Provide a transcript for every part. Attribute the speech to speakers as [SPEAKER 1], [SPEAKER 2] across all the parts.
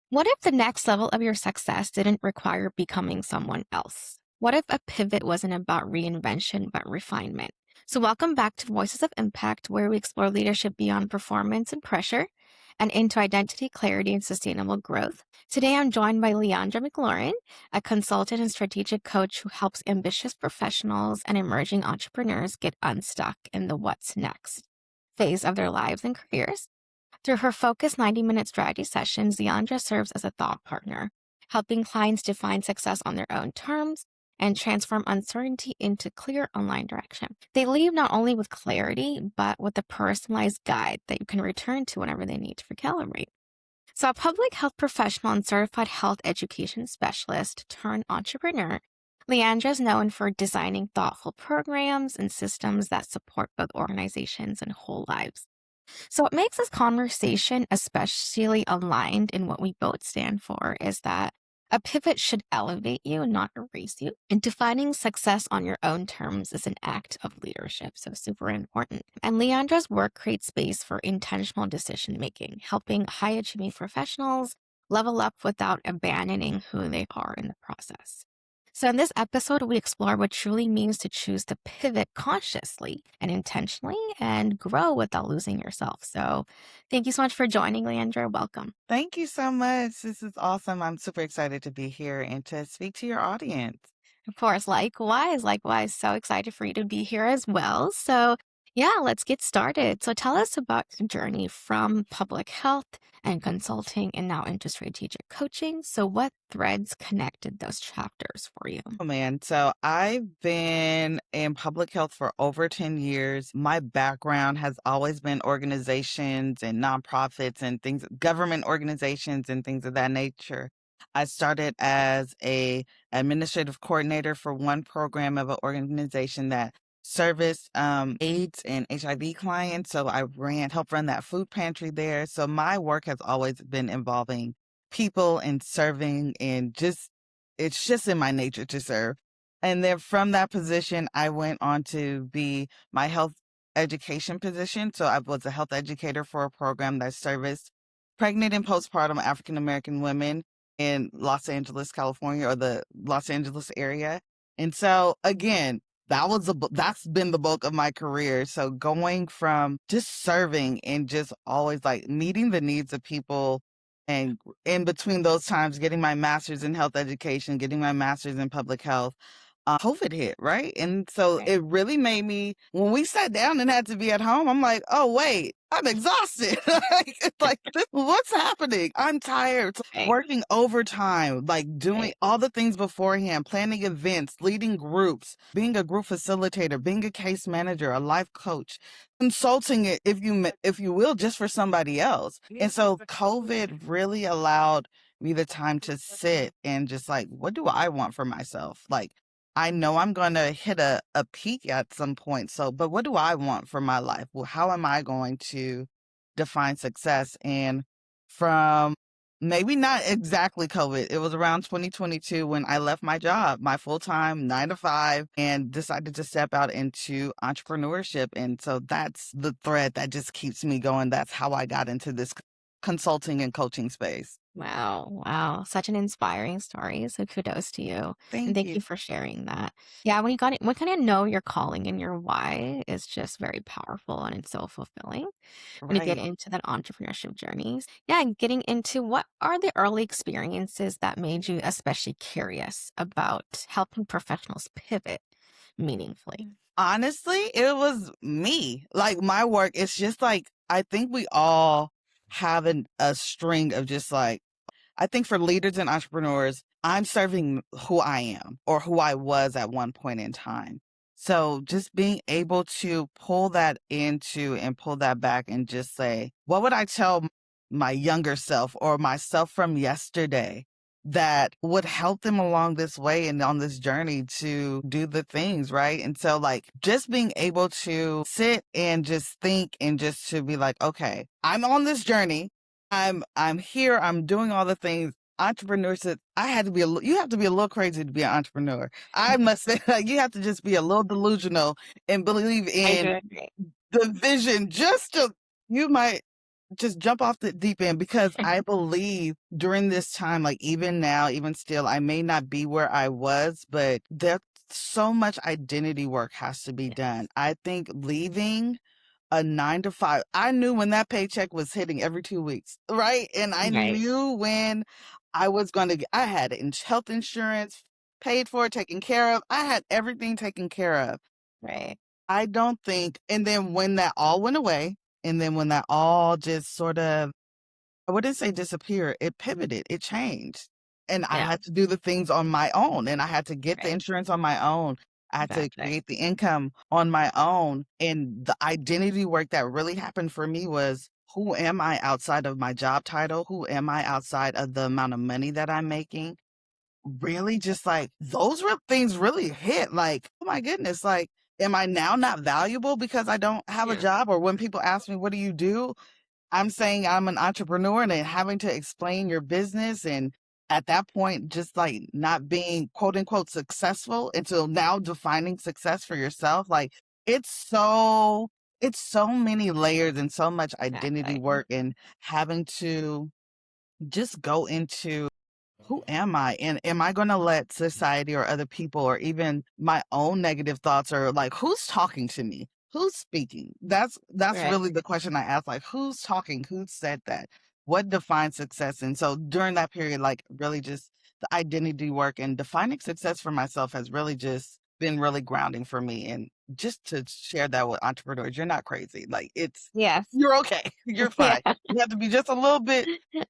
[SPEAKER 1] What if the next level of your success didn't require becoming someone else? What if a pivot wasn't about reinvention, but refinement? So, welcome back to Voices of Impact, where we explore leadership beyond performance and pressure and into identity, clarity, and sustainable growth. Today, I'm joined by Leandra McLaurin, a consultant and strategic coach who helps ambitious professionals and emerging entrepreneurs get unstuck in the what's next phase of their lives and careers. Through her focused 90-minute strategy sessions, Leandra serves as a thought partner, helping clients define success on their own terms and transform uncertainty into clear online direction. They leave not only with clarity, but with a personalized guide that you can return to whenever they need to recalibrate. So, a public health professional and certified health education specialist turned entrepreneur, Leandra is known for designing thoughtful programs and systems that support both organizations and whole lives. So, what makes this conversation especially aligned in what we both stand for is that a pivot should elevate you, not erase you. And defining success on your own terms is an act of leadership, so super important. And Leandra's work creates space for intentional decision making, helping high achieving professionals level up without abandoning who they are in the process. So, in this episode, we explore what truly means to choose to pivot consciously and intentionally and grow without losing yourself. So, thank you so much for joining, Leandra. Welcome.
[SPEAKER 2] Thank you so much. This is awesome. I'm super excited to be here and to speak to your audience.
[SPEAKER 1] Of course, likewise. So excited for you to be here as well. So, yeah, let's get started. So, tell us about your journey from public health and consulting and now into strategic coaching. So, what threads connected those chapters for you?
[SPEAKER 2] Oh man, so I've been in public health for over 10 years. My background has always been organizations and nonprofits and things, government organizations and things of that nature. I started as a administrative coordinator for one program of an organization that serviced AIDS and HIV clients. So I helped run that food pantry there. So my work has always been involving people and serving and just it's just in my nature to serve. And then from that position, I went on to be my health education position. So I was a health educator for a program that serviced pregnant and postpartum African American women in Los Angeles, California, or the Los Angeles area. And so again, that's been the bulk of my career. So going from just serving and just always like meeting the needs of people and in between those times, getting my master's in health education, getting my master's in public health, COVID hit, right? And so
[SPEAKER 1] Right.
[SPEAKER 2] it really made me, when we sat down and had to be at home, I'm like, oh, wait, I'm exhausted. It's like, what's happening? I'm tired. So
[SPEAKER 1] Right.
[SPEAKER 2] working overtime, like doing
[SPEAKER 1] Right.
[SPEAKER 2] all the things beforehand, planning events, leading groups, being a group facilitator, being a case manager, a life coach, consulting it, if you will, just for somebody else. And so COVID really allowed me the time to sit and just like, what do I want for myself? Like, I know I'm going to hit a peak at some point. So, but what do I want for my life? Well, how am I going to define success? And from maybe not exactly COVID, it was around 2022 when I left my job, my full time 9 to 5, and decided to step out into entrepreneurship. And so that's the thread that just keeps me going. That's how I got into this consulting and coaching space.
[SPEAKER 1] Wow. Such an inspiring story. So kudos to you. And
[SPEAKER 2] Thank
[SPEAKER 1] thank
[SPEAKER 2] you.
[SPEAKER 1] you for sharing that. Yeah, when you got it, when kind of know your calling and your why is just very powerful and it's so fulfilling when you get
[SPEAKER 2] Right.
[SPEAKER 1] into that entrepreneurship journeys. Yeah, and getting into what are the early experiences that made you especially curious about helping professionals pivot meaningfully?
[SPEAKER 2] Honestly, it was me. Like my work, it's just like I think we all have a string of just like I think for leaders and entrepreneurs, I'm serving who I am or who I was at one point in time. So just being able to pull that into and pull that back and just say, what would I tell my younger self or myself from yesterday that would help them along this way and on this journey to do the things, right? And so like just being able to sit and just think and just to be like, okay, I'm on this journey. I'm here. I'm doing all the things. Entrepreneurship. I had to be you have to be a little crazy to be an entrepreneur. I must say, like, you have to just be a little delusional and believe
[SPEAKER 1] I do
[SPEAKER 2] in
[SPEAKER 1] agree.
[SPEAKER 2] the vision. Just to you might. just jump off the deep end because I believe during this time, like even now, even still, I may not be where I was, but there's so much identity work has to be done. I think leaving a 9 to 5, I knew when that paycheck was hitting every 2 weeks, right? And I
[SPEAKER 1] Right,
[SPEAKER 2] knew when I was going to, I had health insurance paid for, taken care of. I had everything taken care of.
[SPEAKER 1] right.
[SPEAKER 2] I don't think, and then when that all went away, and then when that all just sort of, I wouldn't say disappear, it pivoted, it changed. And I
[SPEAKER 1] Yeah,
[SPEAKER 2] had to do the things on my own, and I had to get the
[SPEAKER 1] right.
[SPEAKER 2] insurance on my own. I had to
[SPEAKER 1] Exactly.
[SPEAKER 2] create the income on my own. And the identity work that really happened for me was, who am I outside of my job title? Who am I outside of the amount of money that I'm making? Really just like those things really hit like, oh my goodness, like, am I now not valuable because I don't have a
[SPEAKER 1] Yeah,
[SPEAKER 2] job? Or when people ask me, what do you do? I'm saying I'm an entrepreneur and then having to explain your business. And at that point, just like not being quote unquote successful until now defining success for yourself. Like it's so, it's so many layers and so much identity
[SPEAKER 1] exactly.
[SPEAKER 2] work and having to just go into who am I? And am I going to let society or other people or even my own negative thoughts or like who's talking to me? Who's speaking? That's
[SPEAKER 1] Right.
[SPEAKER 2] really the question I ask. Like who's talking? Who said that? What defines success? And so during that period, like really just the identity work and defining success for myself has really just been really grounding for me. And just to share that with entrepreneurs, you're not crazy. Like it's
[SPEAKER 1] Yes.
[SPEAKER 2] you're okay. You're
[SPEAKER 1] Yeah.
[SPEAKER 2] fine. You have to be just a little bit,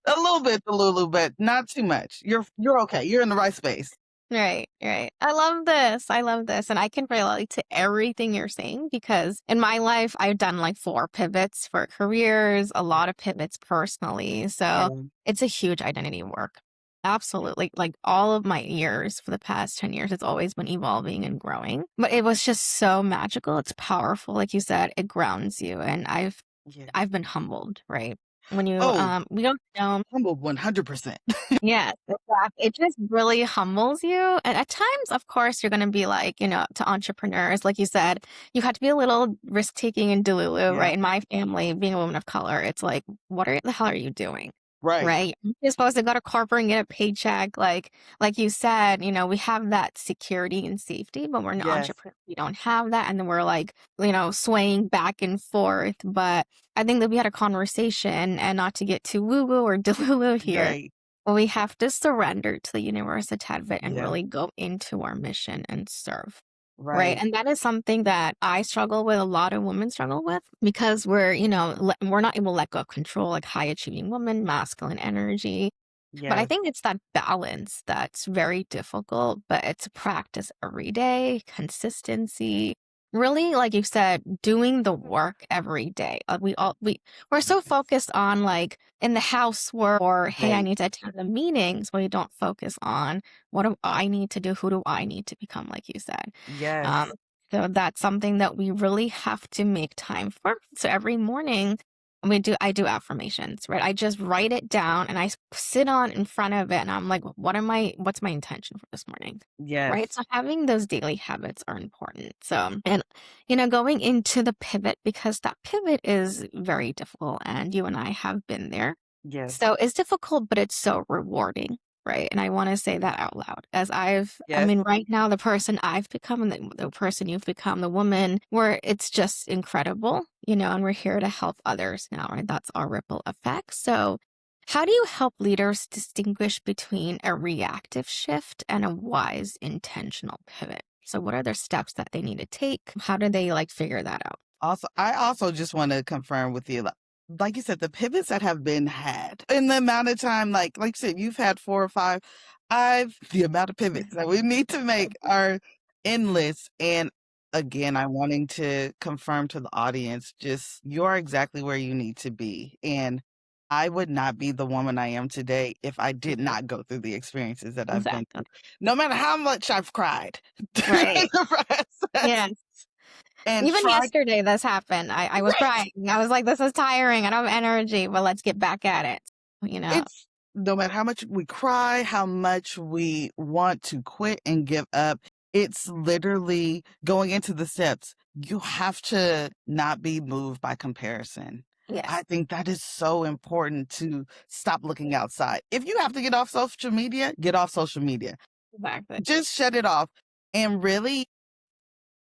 [SPEAKER 2] Delulu, but not too much. You're okay. You're in the right space.
[SPEAKER 1] Right, right. I love this. I love this. And I can relate to everything you're saying because in my life, I've done like 4 pivots for careers, a lot of pivots personally. So
[SPEAKER 2] Yeah.
[SPEAKER 1] it's a huge identity work. Absolutely. Like all of my years for the past 10 years, it's always been evolving and growing. But it was just so magical. It's powerful. Like you said, it grounds you. And
[SPEAKER 2] Yeah.
[SPEAKER 1] I've been humbled, right? When you
[SPEAKER 2] Oh,
[SPEAKER 1] we don't know.
[SPEAKER 2] humbled 100%.
[SPEAKER 1] Yes, exactly. It just really humbles you. And at times, of course, you're going to be like, to entrepreneurs, like you said, you have to be a little risk taking and delulu,
[SPEAKER 2] Yeah.
[SPEAKER 1] right? In my family, being a woman of color, it's like, the hell are you doing?
[SPEAKER 2] Right.
[SPEAKER 1] Right? You're supposed to go to corporate and get a paycheck. Like you said, we have that security and safety, but we're an
[SPEAKER 2] Yes.
[SPEAKER 1] entrepreneur. We don't have that. And then we're like, swaying back and forth. But I think that we had a conversation and not to get too woo woo or delulu here,
[SPEAKER 2] Right.
[SPEAKER 1] we have to surrender to the universe a tad bit and
[SPEAKER 2] Yeah.
[SPEAKER 1] really go into our mission and serve. Right.
[SPEAKER 2] Right.
[SPEAKER 1] And that is something that I struggle with, a lot of women struggle with because we're not able to let go of control, like high achieving woman, masculine energy. But I
[SPEAKER 2] Yes.
[SPEAKER 1] think it's that balance that's very difficult, but it's a practice every day, consistency. Really, like you said, doing the work every day. We're so focused on like in the housework or hey, I
[SPEAKER 2] Right.
[SPEAKER 1] need to attend the meetings, but we don't focus on what do I need to do, who do I need to become, like you said. Um,
[SPEAKER 2] Yes.
[SPEAKER 1] so that's something that we really have to make time for. So every morning I do affirmations, right? I just write it down and sit on in front of it and I'm like, what's my intention for this morning? Right.
[SPEAKER 2] Yes.
[SPEAKER 1] So having those daily habits are important. So, and, going into the pivot because that pivot is very difficult and you and I have been there.
[SPEAKER 2] Yes.
[SPEAKER 1] So it's difficult, but it's so rewarding, right? And I want to say that out loud as I
[SPEAKER 2] Yes.
[SPEAKER 1] mean, right now, the person I've become and the person you've become, the woman, where it's just incredible, and we're here to help others now, right? That's our ripple effect. So, how do you help leaders distinguish between a reactive shift and a wise intentional pivot? So, what are their steps that they need to take? How do they like figure that out?
[SPEAKER 2] Also, I also just want to confirm with you, like you said, the pivots that have been had in the amount of time, like you said, you've had 4 or 5. The amount of pivots that we need to make are endless. And again, I'm wanting to confirm to the audience, just you're exactly where you need to be. And I would not be the woman I am today if I did not go through the experiences that I've been
[SPEAKER 1] Exactly.
[SPEAKER 2] through, no matter how much I've cried during
[SPEAKER 1] Right.
[SPEAKER 2] the process
[SPEAKER 1] Yeah.
[SPEAKER 2] and
[SPEAKER 1] Even
[SPEAKER 2] tried.
[SPEAKER 1] yesterday, this happened. I was
[SPEAKER 2] Right.
[SPEAKER 1] crying. I was like, "This is tiring. I don't have energy, but let's get back at it." You know?
[SPEAKER 2] It's no matter how much we cry, how much we want to quit and give up, it's literally going into the steps. You have to not be moved by comparison.
[SPEAKER 1] Yes,
[SPEAKER 2] I think that is so important to stop looking outside. If you have to get off social media, get off social media.
[SPEAKER 1] exactly.
[SPEAKER 2] Just shut it off and really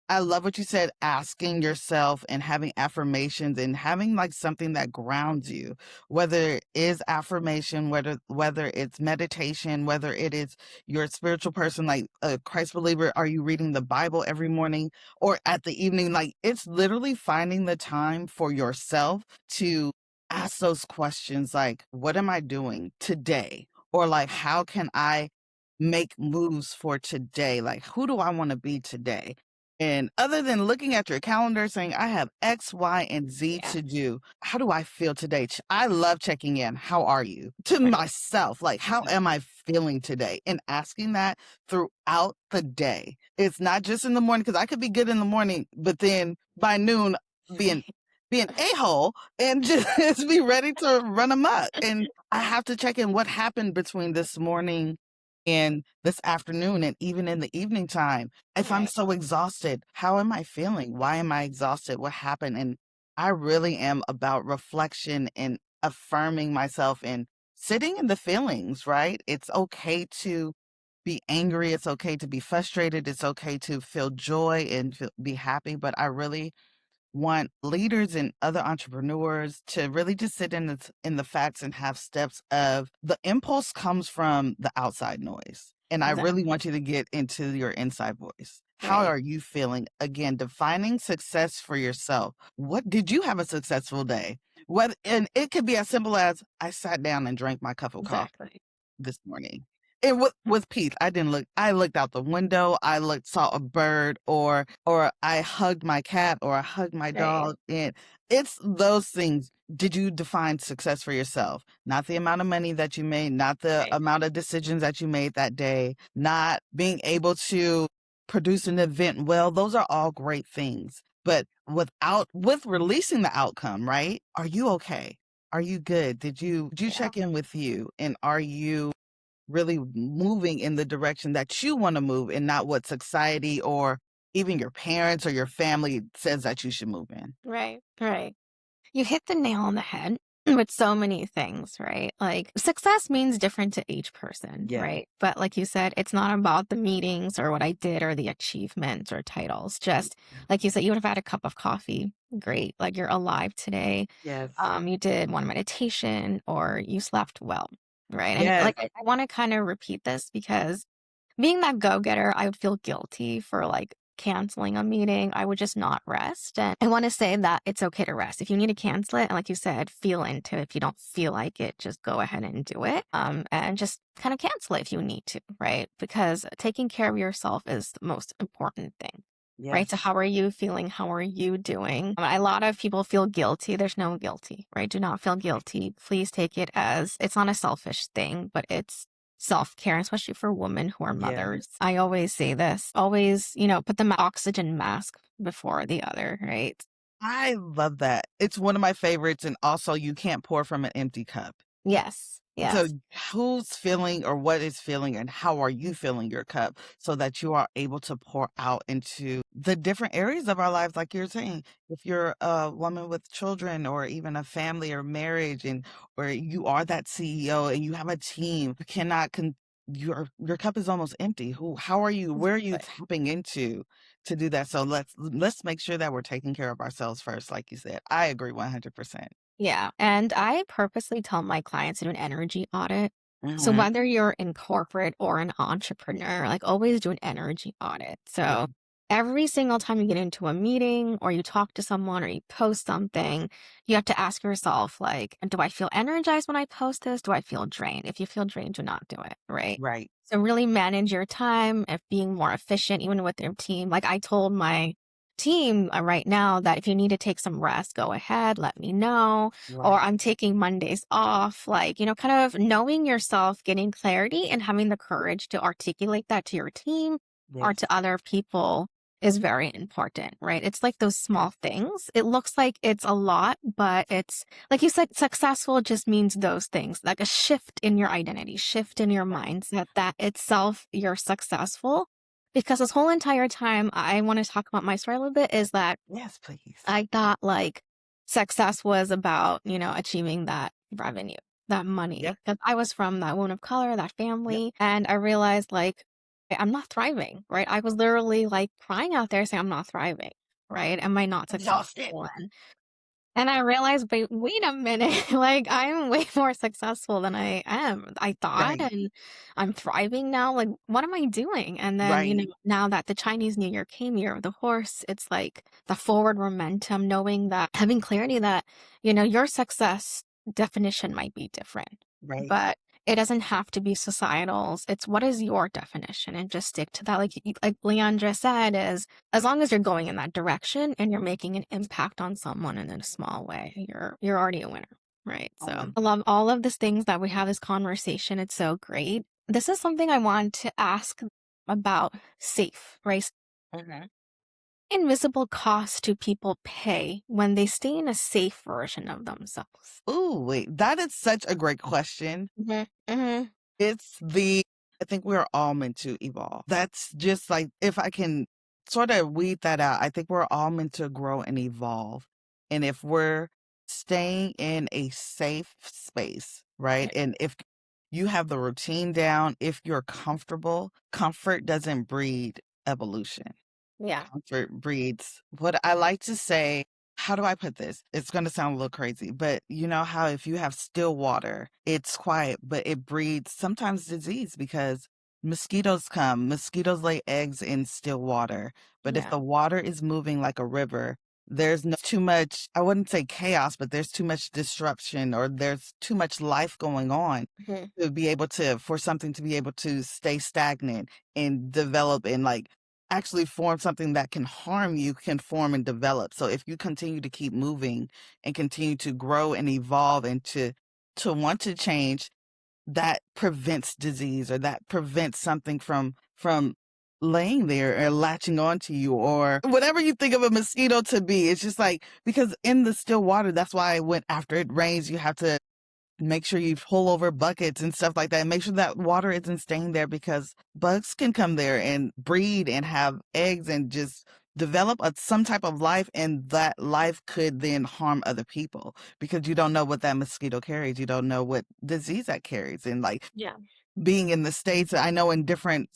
[SPEAKER 2] I love what you said, asking yourself and having affirmations and having like something that grounds you, whether it is affirmation, whether it's meditation, whether it is you're a spiritual person like a Christ believer, are you reading the Bible every morning or at the evening? Like it's literally finding the time for yourself to ask those questions like, what am I doing today? Or like, how can I make moves for today? Like, who do I want to be today? And other than looking at your calendar saying, I have X, Y, and Z
[SPEAKER 1] Yeah,
[SPEAKER 2] to do, how do I feel today? I love checking in. How are you? To
[SPEAKER 1] right.
[SPEAKER 2] myself, like, how am I feeling today? And asking that throughout the day. It's not just in the morning, because I could be good in the morning, but then by noon, being be an a-hole and just be ready to run amok. And I have to check in what happened between this morning and this afternoon and even in the evening time. If I'm
[SPEAKER 1] Right.
[SPEAKER 2] so exhausted, how am I feeling? Why am I exhausted? What happened? And I really am about reflection and affirming myself and sitting in the feelings, right? It's okay to be angry. It's okay to be frustrated. It's okay to feel joy and be happy. But I really want leaders and other entrepreneurs to really just sit in the facts and have steps of the impulse comes from the outside noise. And I really
[SPEAKER 1] Exactly.
[SPEAKER 2] want you to get into your inside voice. How
[SPEAKER 1] Right.
[SPEAKER 2] are you feeling? Again, defining success for yourself. What did you have a successful day? What and it could be as simple as I sat down and drank my cup of coffee
[SPEAKER 1] Exactly.
[SPEAKER 2] this morning. And with peace, I didn't look. I looked out the window. I looked, saw a bird, or I hugged my cat, or I hugged my
[SPEAKER 1] Right.
[SPEAKER 2] dog. And it's those things. Did you define success for yourself? Not the amount of money that you made, not the
[SPEAKER 1] Right.
[SPEAKER 2] amount of decisions that you made that day, not being able to produce an event well. Those are all great things. But with releasing the outcome, right? Are you okay? Are you good? Did you
[SPEAKER 1] Yeah.
[SPEAKER 2] check in with you? And are you really moving in the direction that you want to move and not what society or even your parents or your family says that you should move in?
[SPEAKER 1] Right. Right. You hit the nail on the head with so many things, right? Like success means different to each person,
[SPEAKER 2] Yeah.
[SPEAKER 1] right? But like you said, it's not about the meetings or what I did or the achievements or titles. Just like you said, you would have had a cup of coffee. Great. Like you're alive today.
[SPEAKER 2] Yes.
[SPEAKER 1] You did one meditation or you slept well, right? And
[SPEAKER 2] Yes.
[SPEAKER 1] like I want to kind of repeat this because being that go-getter, I would feel guilty for, like, canceling a meeting. I would just not rest, and I wanna say that it's okay to rest. If you need to cancel it, and like you said, feel into it. If you don't feel like it, just go ahead and do it, and just kinda cancel it if you need to, right? Because taking care of yourself is the most important thing, right? So
[SPEAKER 2] Yes.
[SPEAKER 1] how are you feeling? How are you doing? A lot of people feel guilty. There's no guilty, right? Do not feel guilty. Please take it as it's not a selfish thing, but it's self-care, especially for women who are
[SPEAKER 2] Yes.
[SPEAKER 1] mothers. I always say this, always, put the oxygen mask before the other, right?
[SPEAKER 2] I love that. It's one of my favorites. And also, you can't pour from an empty cup.
[SPEAKER 1] Yes,
[SPEAKER 2] So
[SPEAKER 1] yes,
[SPEAKER 2] who's feeling or what is feeling and how are you filling your cup so that you are able to pour out into the different areas of our lives, like you're saying, if you're a woman with children or even a family or marriage and or you are that CEO and you have a team, you cannot your cup is almost empty. How are you where are you
[SPEAKER 1] exactly.
[SPEAKER 2] tapping into to do that? So let's make sure that we're taking care of ourselves first, like you said. I agree 100%.
[SPEAKER 1] Yeah, and I purposely tell my clients to do an energy audit. So
[SPEAKER 2] Hmm.
[SPEAKER 1] whether you're in corporate or an entrepreneur, like always do an energy audit.
[SPEAKER 2] Yeah.
[SPEAKER 1] So every single time you get into a meeting or you talk to someone or you post something, you have to ask yourself, like, do I feel energized when I post this? Do I feel drained? If you feel drained, do not do it, right?
[SPEAKER 2] Right.
[SPEAKER 1] So really manage your time of being more efficient, even with your team. Like I told my team right now that if you need to take some rest, go ahead, let me know. Or
[SPEAKER 2] Right.
[SPEAKER 1] I'm taking Mondays off. Like, kind of knowing yourself, getting clarity and having the courage to articulate that to your team or
[SPEAKER 2] Yes.
[SPEAKER 1] to other people is very important, right? It's like those small things. It looks like it's a lot, but it's like you said, successful just means those things, like a shift in your identity, shift in your
[SPEAKER 2] Right.
[SPEAKER 1] mindset that itself you're successful because this whole entire time, I want to talk about my story a little bit, is that
[SPEAKER 2] Yes, please.
[SPEAKER 1] I thought like success was about, achieving that revenue, that
[SPEAKER 2] Yep,
[SPEAKER 1] money. Because I was from that woman of color, that
[SPEAKER 2] yep.
[SPEAKER 1] family, and I realized, like, I'm not thriving, right? I was literally, like, crying out there saying, "I'm not thriving," right? Am I not
[SPEAKER 2] Exhausted.
[SPEAKER 1] successful? And I realized, wait a minute, like, I'm way more successful than I am, I thought,
[SPEAKER 2] Right,
[SPEAKER 1] and I'm thriving now, like, what am I doing? And then,
[SPEAKER 2] right,
[SPEAKER 1] now that the Chinese New Year came, Year of the Horse, it's like the forward momentum, knowing that having clarity that, your success definition might be different,
[SPEAKER 2] right.
[SPEAKER 1] but it doesn't have to be societal's. It's what is your definition and just stick to that. Like Leandra said, is as long as you're going in that direction and you're making an impact on someone in a small way, you're already a winner, right? So
[SPEAKER 2] Um,
[SPEAKER 1] I love all of these things that we have this conversation. It's so great. This is something I want to ask about safe, right?
[SPEAKER 2] mhm.
[SPEAKER 1] Invisible cost do people pay when they stay in a safe version of themselves?
[SPEAKER 2] Ooh, wait, that is such a great question.
[SPEAKER 1] Hmm. Hmm.
[SPEAKER 2] It's the I think we're all meant to evolve. That's just like if I can sort of weed that out, I think we're all meant to grow and evolve. And if we're staying in a safe space, right? And if you have the routine down, if you're comfortable, comfort doesn't breed evolution.
[SPEAKER 1] Yeah.
[SPEAKER 2] Comfort breeds what I like to say. How do I put this? It's going to sound a little crazy, but you know how if you have still water, it's quiet, but it breeds sometimes disease because mosquitoes come. Mosquitoes lay eggs in still water. But if
[SPEAKER 1] Yeah.
[SPEAKER 2] the water is moving like a river, there's no too much, I wouldn't say chaos, but there's too much disruption or there's too much life going on
[SPEAKER 1] Hmm.
[SPEAKER 2] to be able to, for something to be able to stay stagnant and develop and like actually form something that can harm you can form and develop. So if you continue to keep moving and continue to grow and evolve and to want to change, that prevents disease or that prevents something from laying there or latching onto you or whatever you think of a mosquito to be. It's just like because in the still water, that's why I went after it rains, you have to make sure you pull over buckets and stuff like that. Make sure that water isn't staying there because bugs can come there and breed and have eggs and just develop some type of life. And that life could then harm other people because you don't know what that mosquito carries. You don't know what disease that carries. And like
[SPEAKER 1] Yeah.
[SPEAKER 2] being in the States, I know in different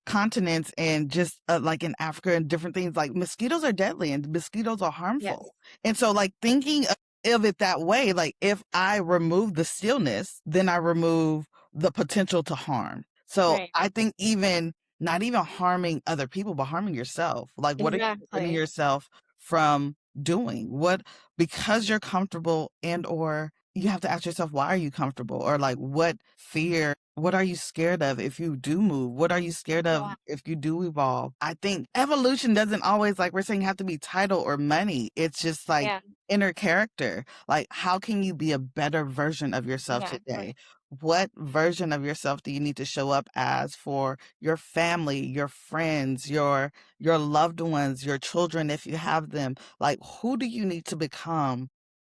[SPEAKER 2] continents and just like in Africa and different things, like mosquitoes are deadly and mosquitoes are
[SPEAKER 1] Yes.
[SPEAKER 2] harmful. And so, like, thinking of it that way, like, if I remove the stillness, then I remove the potential to harm. So,
[SPEAKER 1] Right.
[SPEAKER 2] I think even not even harming other people, but harming yourself. Like, what are you preventing
[SPEAKER 1] Exactly.
[SPEAKER 2] yourself from doing? What, because you're comfortable and or you have to ask yourself, why are you comfortable? Or like, what fear, what are you scared of if you do move? What are you scared of
[SPEAKER 1] Yeah.
[SPEAKER 2] if you do evolve? I think evolution doesn't always, like we're saying, have to be title or money. It's just like
[SPEAKER 1] Yeah.
[SPEAKER 2] inner character. Like, how can you be a better version of yourself
[SPEAKER 1] Exactly.
[SPEAKER 2] today? What version of yourself do you need to show up as for your family, your friends, your loved ones, your children if you have them? Like, who do you need to become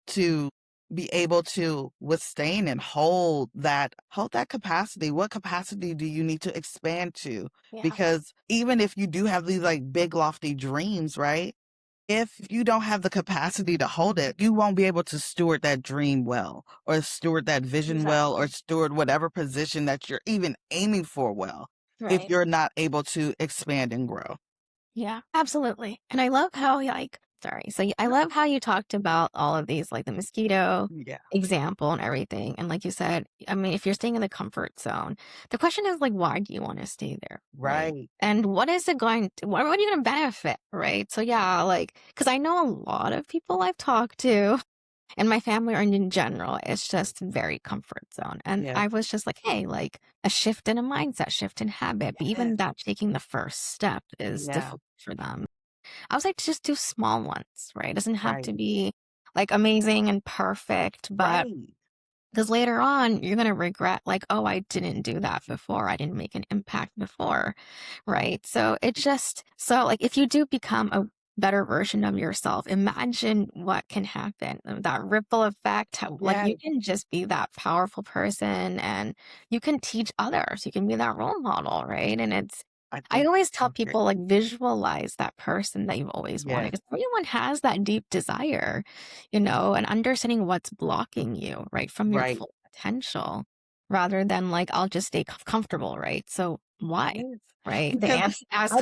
[SPEAKER 2] to be able to withstand and hold that capacity? What capacity do you need to expand to?
[SPEAKER 1] Yeah.
[SPEAKER 2] Because even if you do have these like big lofty dreams, right? If you don't have the capacity to hold it, you won't be able to steward that dream well or steward that vision well or
[SPEAKER 1] Exactly.
[SPEAKER 2] steward whatever position that you're even aiming for well if
[SPEAKER 1] Right.
[SPEAKER 2] you're not able to expand and grow.
[SPEAKER 1] Yeah, absolutely. And I love how, like, sorry. I love how you talked about all of these, like the mosquito
[SPEAKER 2] Yeah.
[SPEAKER 1] example and everything. And like you said, I mean, if you're staying in the comfort zone, the question is like, why do you want to stay there? Right.
[SPEAKER 2] Right.
[SPEAKER 1] And what is it going to, what are you going to benefit? Right. So yeah, like, cause I know a lot of people I've talked to and my family or in general, it's just very comfort zone. And
[SPEAKER 2] Yeah.
[SPEAKER 1] I was just like, hey, like a shift in a mindset, shift in habit. But even
[SPEAKER 2] Yes.
[SPEAKER 1] that taking the first step is
[SPEAKER 2] Yeah.
[SPEAKER 1] difficult for them. I was like, just do small ones, right? It doesn't have
[SPEAKER 2] Right.
[SPEAKER 1] to be like amazing and perfect, but
[SPEAKER 2] Right.
[SPEAKER 1] because later on you're going to regret, like, oh, I didn't do that before. I didn't make an impact before, right? So it's just so like if you do become a better version of yourself, imagine what can happen. That ripple effect, how, like
[SPEAKER 2] Yes.
[SPEAKER 1] you can just be that powerful person and you can teach others. You can be that role model, right? And
[SPEAKER 2] I
[SPEAKER 1] I
[SPEAKER 2] think
[SPEAKER 1] always tell
[SPEAKER 2] so great.
[SPEAKER 1] people, like, visualize that person that you've always wanted,
[SPEAKER 2] Yes,
[SPEAKER 1] because everyone has that deep desire, and understanding what's blocking you, right, from your
[SPEAKER 2] right.
[SPEAKER 1] full potential rather than, like, "I'll just stay comfortable," right? So why,
[SPEAKER 2] Yes,
[SPEAKER 1] right? The
[SPEAKER 2] because
[SPEAKER 1] answer just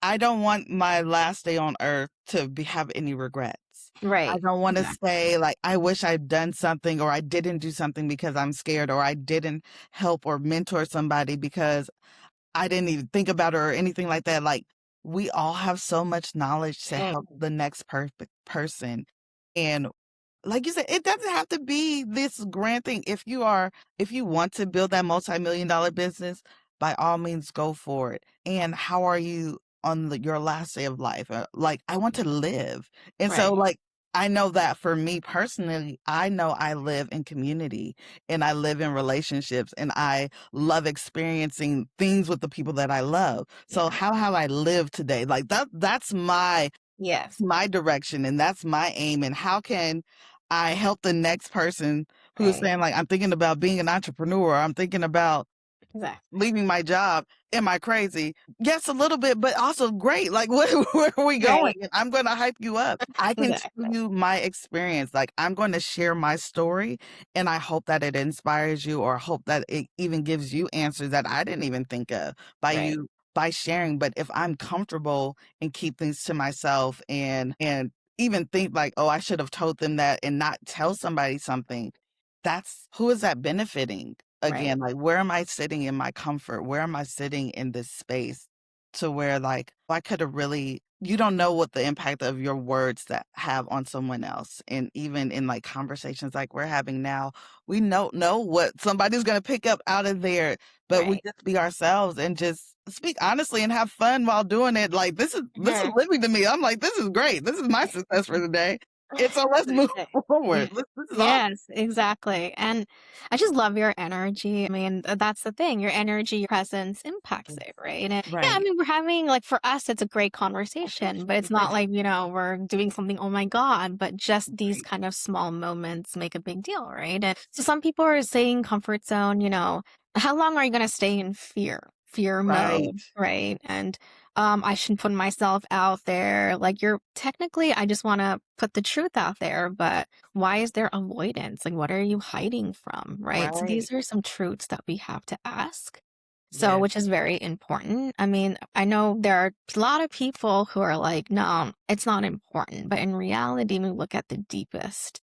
[SPEAKER 2] I don't want my last day on earth to have any regrets. I
[SPEAKER 1] right.
[SPEAKER 2] don't wanna
[SPEAKER 1] Exactly.
[SPEAKER 2] say, like, "I wish I'd done something," or "I didn't do something because I'm scared," or "I didn't help or mentor somebody because I didn't even think about it," or anything like that. Like, we all have so much knowledge to
[SPEAKER 1] Mm,
[SPEAKER 2] help the next perfect person, and like you said, it doesn't have to be this grand thing. If you want to build that multi-million-dollar business, by all means go for it. And how are you on your last day of life? Like, I want to live. And so,
[SPEAKER 1] right,
[SPEAKER 2] like, I know that for me personally, I know I live in community and I live in relationships and I love experiencing things with the people that I love. So
[SPEAKER 1] yeah,
[SPEAKER 2] how have I lived today? Like that's
[SPEAKER 1] yes,
[SPEAKER 2] my direction and that's my aim, and how can I help the next person who's
[SPEAKER 1] right,
[SPEAKER 2] saying like, I'm thinking about being an entrepreneur, I'm thinking about
[SPEAKER 1] exactly,
[SPEAKER 2] leaving my job. Am I crazy? Yes, a little bit, but also great. Like, where are we going?
[SPEAKER 1] right,
[SPEAKER 2] And I'm going to hype you up. I can tell
[SPEAKER 1] exactly,
[SPEAKER 2] you my experience. Like, I'm going to share my story, and I hope that it inspires you, or hope that it even gives you answers that I didn't even think of
[SPEAKER 1] right,
[SPEAKER 2] by sharing. But if I'm comfortable and keep things to myself, and even think like, oh, I should have told them that, and not tell somebody something, that's who is that benefiting?
[SPEAKER 1] right,
[SPEAKER 2] Again, like, where am I sitting in my comfort? Where am I sitting in this space to where, like, I could have really you don't know what the impact of your words that have on someone else. And even in, like, conversations like we're having now, we don't know what somebody's gonna pick up out of there, but we
[SPEAKER 1] right.
[SPEAKER 2] just be ourselves and just speak honestly and have fun while doing it. Like, this is
[SPEAKER 1] Mhm.
[SPEAKER 2] living to me. I'm like, "This is great. This is my success for the day." And so let's move
[SPEAKER 1] Exactly.
[SPEAKER 2] forward. This is awesome.
[SPEAKER 1] Yes, exactly, and I just love your energy. I mean, that's the thing, your energy, your presence impacts it, right? And yeah, I
[SPEAKER 2] Right.
[SPEAKER 1] mean, we're having like, for us, it's a great conversation, but it's not
[SPEAKER 2] Right.
[SPEAKER 1] like, we're doing something, "Oh my god," but just these
[SPEAKER 2] Right.
[SPEAKER 1] kind of small moments make a big deal, right? And so some people are saying comfort zone, how long are you gonna stay in fear
[SPEAKER 2] Right.
[SPEAKER 1] mode, right? And I shouldn't put myself out there. Like, you're technically, I just want to put the truth out there, but why is there avoidance? Like, what are you hiding from? Right. So,
[SPEAKER 2] Right.
[SPEAKER 1] these are some truths that we have to ask. So,
[SPEAKER 2] Yes.
[SPEAKER 1] which is very important. I mean, I know there are a lot of people who are like, no, it's not important. But in reality, when we look at the deepest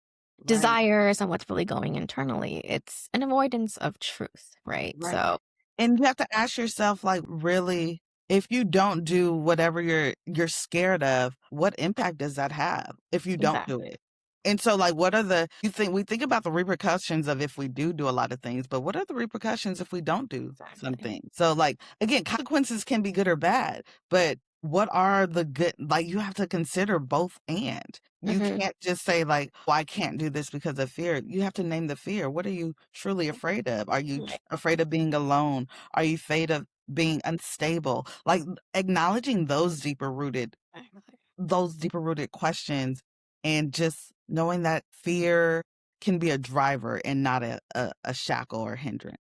[SPEAKER 2] Right.
[SPEAKER 1] desires and what's really going internally, it's an avoidance of truth. Right.
[SPEAKER 2] Right.
[SPEAKER 1] So,
[SPEAKER 2] And you have to ask yourself, like, really, if you don't do whatever you're scared of, what impact does that have if you don't do
[SPEAKER 1] exactly.
[SPEAKER 2] it? And so, like, what are the you think we think about the repercussions of if we do a lot of things, but what are the repercussions if we don't do
[SPEAKER 1] Exactly.
[SPEAKER 2] something? So, like, again, consequences can be good or bad, but what are the good like, you have to consider both and. You
[SPEAKER 1] Hmm.
[SPEAKER 2] can't just say, like, "Well, I can't do this because of fear." You have to name the fear. What are you truly afraid of? Are you
[SPEAKER 1] Right.
[SPEAKER 2] afraid of being alone? Are you afraid of being unstable? Like, acknowledging
[SPEAKER 1] Exactly.
[SPEAKER 2] those deeper rooted questions, and just knowing that fear can be a driver and not a shackle or hindrance.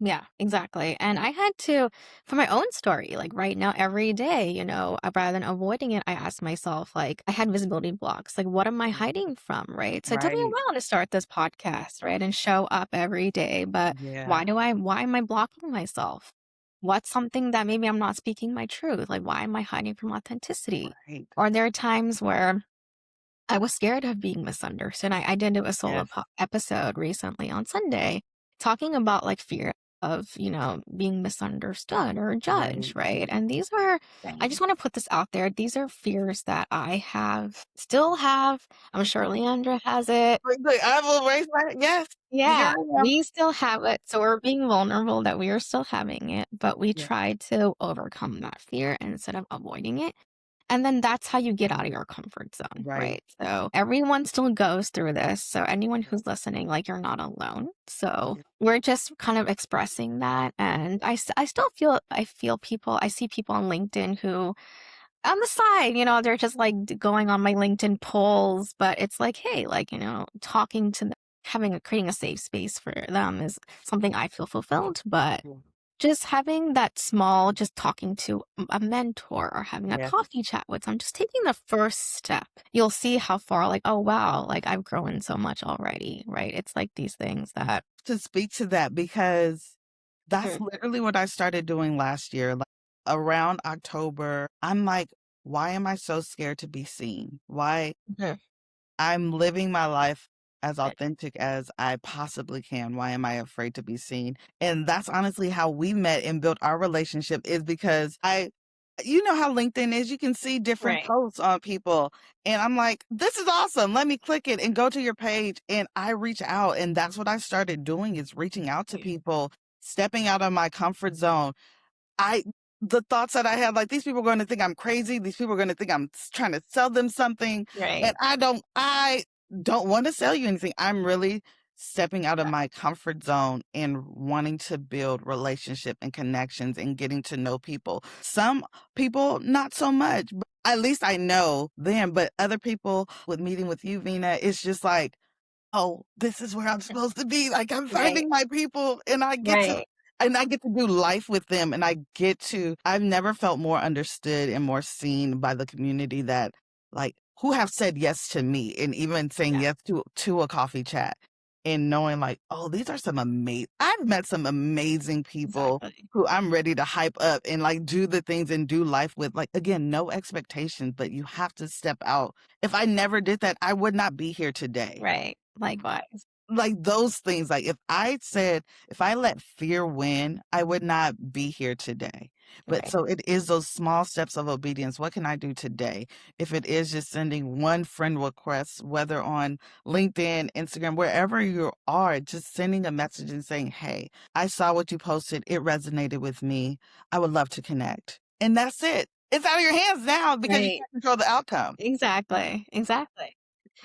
[SPEAKER 1] Yeah, exactly. And I had to, for my own story, like right now, every day, rather than avoiding it, I asked myself, like, I had visibility blocks. Like, what am I hiding from? Right. So it took me a
[SPEAKER 2] Right.
[SPEAKER 1] while to start this podcast, right? And show up every day. But
[SPEAKER 2] Yeah.
[SPEAKER 1] why am I blocking myself? What's something that maybe I'm not speaking my truth? Like, why am I hiding from authenticity?
[SPEAKER 2] Right.
[SPEAKER 1] Or there are times where I was scared of being misunderstood. I did do a solo
[SPEAKER 2] Yes.
[SPEAKER 1] episode recently on Sunday talking about like fear of, being misunderstood or judged,
[SPEAKER 2] Right.
[SPEAKER 1] right? And I just want to put this out there. These are fears that I have, still have. I'm sure Leandra has it.
[SPEAKER 2] Look, I will raise my yes. Here
[SPEAKER 1] Yeah,
[SPEAKER 2] I am.
[SPEAKER 1] we still have it. So we're being vulnerable that we are still having it, but we
[SPEAKER 2] Yeah.
[SPEAKER 1] try to overcome that fear instead of avoiding it. And then that's how you get out of your comfort zone,
[SPEAKER 2] Right.
[SPEAKER 1] right? So everyone still goes through this. So anyone who's listening, like, you're not alone. So
[SPEAKER 2] Yeah.
[SPEAKER 1] we're just kind of expressing that. And I still I feel people, I see people on LinkedIn who on the side, they're just like going on my LinkedIn polls, but it's like, hey, like, talking to them, creating a safe space for them is something I feel fulfilled, but just having that small, just talking to a mentor or having a
[SPEAKER 2] Yeah.
[SPEAKER 1] coffee chat with them, just taking the first step, you'll see how far, like, oh, wow, like I've grown so much already, right? It's like these things that,
[SPEAKER 2] To speak to that because that's
[SPEAKER 1] Mhm,
[SPEAKER 2] literally what I started doing last year. Like around October, I'm like, why am I so scared to be seen? Why
[SPEAKER 1] mhm,
[SPEAKER 2] I'm living my life as
[SPEAKER 1] right,
[SPEAKER 2] authentic as I possibly can. Why am I afraid to be seen? And that's honestly how we met and built our relationship is because you know how LinkedIn is, you can see different
[SPEAKER 1] right,
[SPEAKER 2] posts on people. And I'm like, this is awesome. Let me click it and go to your page. And I reach out. And that's what I started doing is reaching out to people, stepping out of my comfort zone. I the thoughts that I had, like, these people are gonna think I'm crazy, these people are gonna think I'm trying to sell them something, and
[SPEAKER 1] right,
[SPEAKER 2] I don't wanna sell you anything. I'm really stepping out of
[SPEAKER 1] yeah,
[SPEAKER 2] my comfort zone and wanting to build relationship and connections and getting to know people. Some people, not so much, but at least I know them, but other people with meeting with you, Vina, it's just like, "Oh, this is where I'm supposed to be, like, I'm
[SPEAKER 1] right,
[SPEAKER 2] finding my people,
[SPEAKER 1] right,
[SPEAKER 2] and I get to do life with them, and I've never felt more understood and more seen by the community that, like, who have said yes to me and even saying
[SPEAKER 1] yeah,
[SPEAKER 2] yes to a coffee chat and knowing, like, "Oh, these are some amazing. I've met some amazing people
[SPEAKER 1] exactly,
[SPEAKER 2] who I'm ready to hype up and, like, do the things and do life with, like, again, no expectations, but you have to step out. If I never did that, I would not be here today.
[SPEAKER 1] right, likewise,
[SPEAKER 2] Like those things, like if I let fear win, I would not be here today. But
[SPEAKER 1] right,
[SPEAKER 2] so it is those small steps of obedience. What can I do today? If it is just sending one friend request, whether on LinkedIn, Instagram, wherever you are, just sending a message and saying, "Hey, I saw what you posted. It resonated with me. I would love to connect." And that's it. It's out of your hands now because you
[SPEAKER 1] right,
[SPEAKER 2] can't control the outcome.
[SPEAKER 1] exactly, exactly.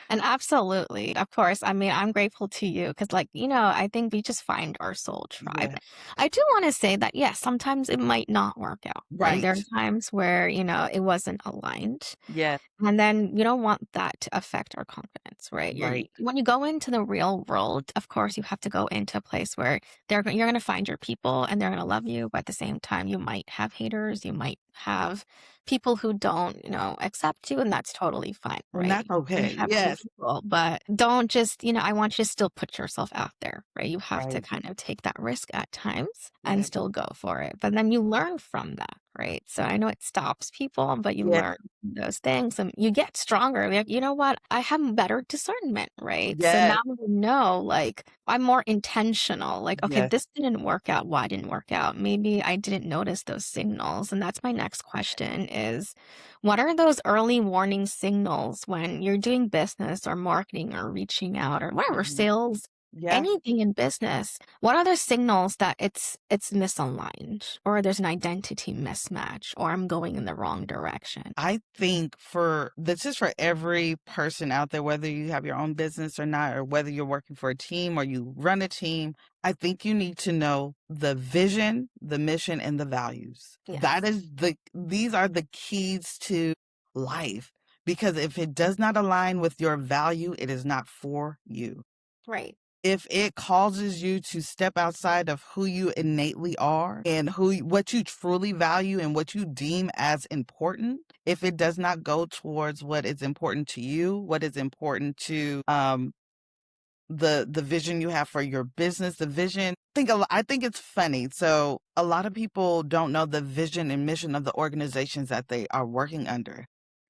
[SPEAKER 1] And absolutely, of course, I mean, I'm grateful to you because, like, I think we just find our soul tribe.
[SPEAKER 2] Yeah.
[SPEAKER 1] I do want to say that, yes, sometimes it might not work out, right? There
[SPEAKER 2] Right.
[SPEAKER 1] are times where, it wasn't aligned.
[SPEAKER 2] Yeah.
[SPEAKER 1] And then you don't want that to affect our confidence, right?
[SPEAKER 2] Right.
[SPEAKER 1] When you go into the real world, of course, you have to go into a place where you're going to find your people and they're going to love you. But at the same time, you might have haters. You might have people who don't, accept you, and that's totally fine,
[SPEAKER 2] And
[SPEAKER 1] right?
[SPEAKER 2] that's
[SPEAKER 1] You
[SPEAKER 2] okay.
[SPEAKER 1] have
[SPEAKER 2] Yes.
[SPEAKER 1] people, but don't just, I want you to still put yourself out there, right? You have to
[SPEAKER 2] Right.
[SPEAKER 1] kind of take that risk at times and
[SPEAKER 2] Yeah.
[SPEAKER 1] still go for it. But then you learn from that, right? So I know it stops people, but you
[SPEAKER 2] Yeah.
[SPEAKER 1] learn those things and you get stronger. Like, you know what? I have better discernment, right? So
[SPEAKER 2] Yes.
[SPEAKER 1] now I know, like, I'm more intentional. Like, okay,
[SPEAKER 2] Yes.
[SPEAKER 1] this didn't work out. Why didn't work out? Maybe I didn't notice those signals. And that's my next question is, what are those early warning signals when you're doing business or marketing or reaching out or whatever,
[SPEAKER 2] Mhm.
[SPEAKER 1] sales,
[SPEAKER 2] Yeah.
[SPEAKER 1] anything in business? What are the signals that it's misaligned or there's an identity mismatch or I'm going in the wrong direction?
[SPEAKER 2] I think for this is for every person out there, whether you have your own business or not, or whether you're working for a team or you run a team, I think you need to know the vision, the mission, and the values.
[SPEAKER 1] Yes.
[SPEAKER 2] These are the keys to life. Because if it does not align with your value, it is not for you.
[SPEAKER 1] Right.
[SPEAKER 2] If it causes you to step outside of who you innately are and what you truly value and what you deem as important, if it does not go towards what is important to you, what is important to the vision you have for your business, the vision. I think it's funny. So a lot of people don't know the vision and mission of the organizations that they are working under.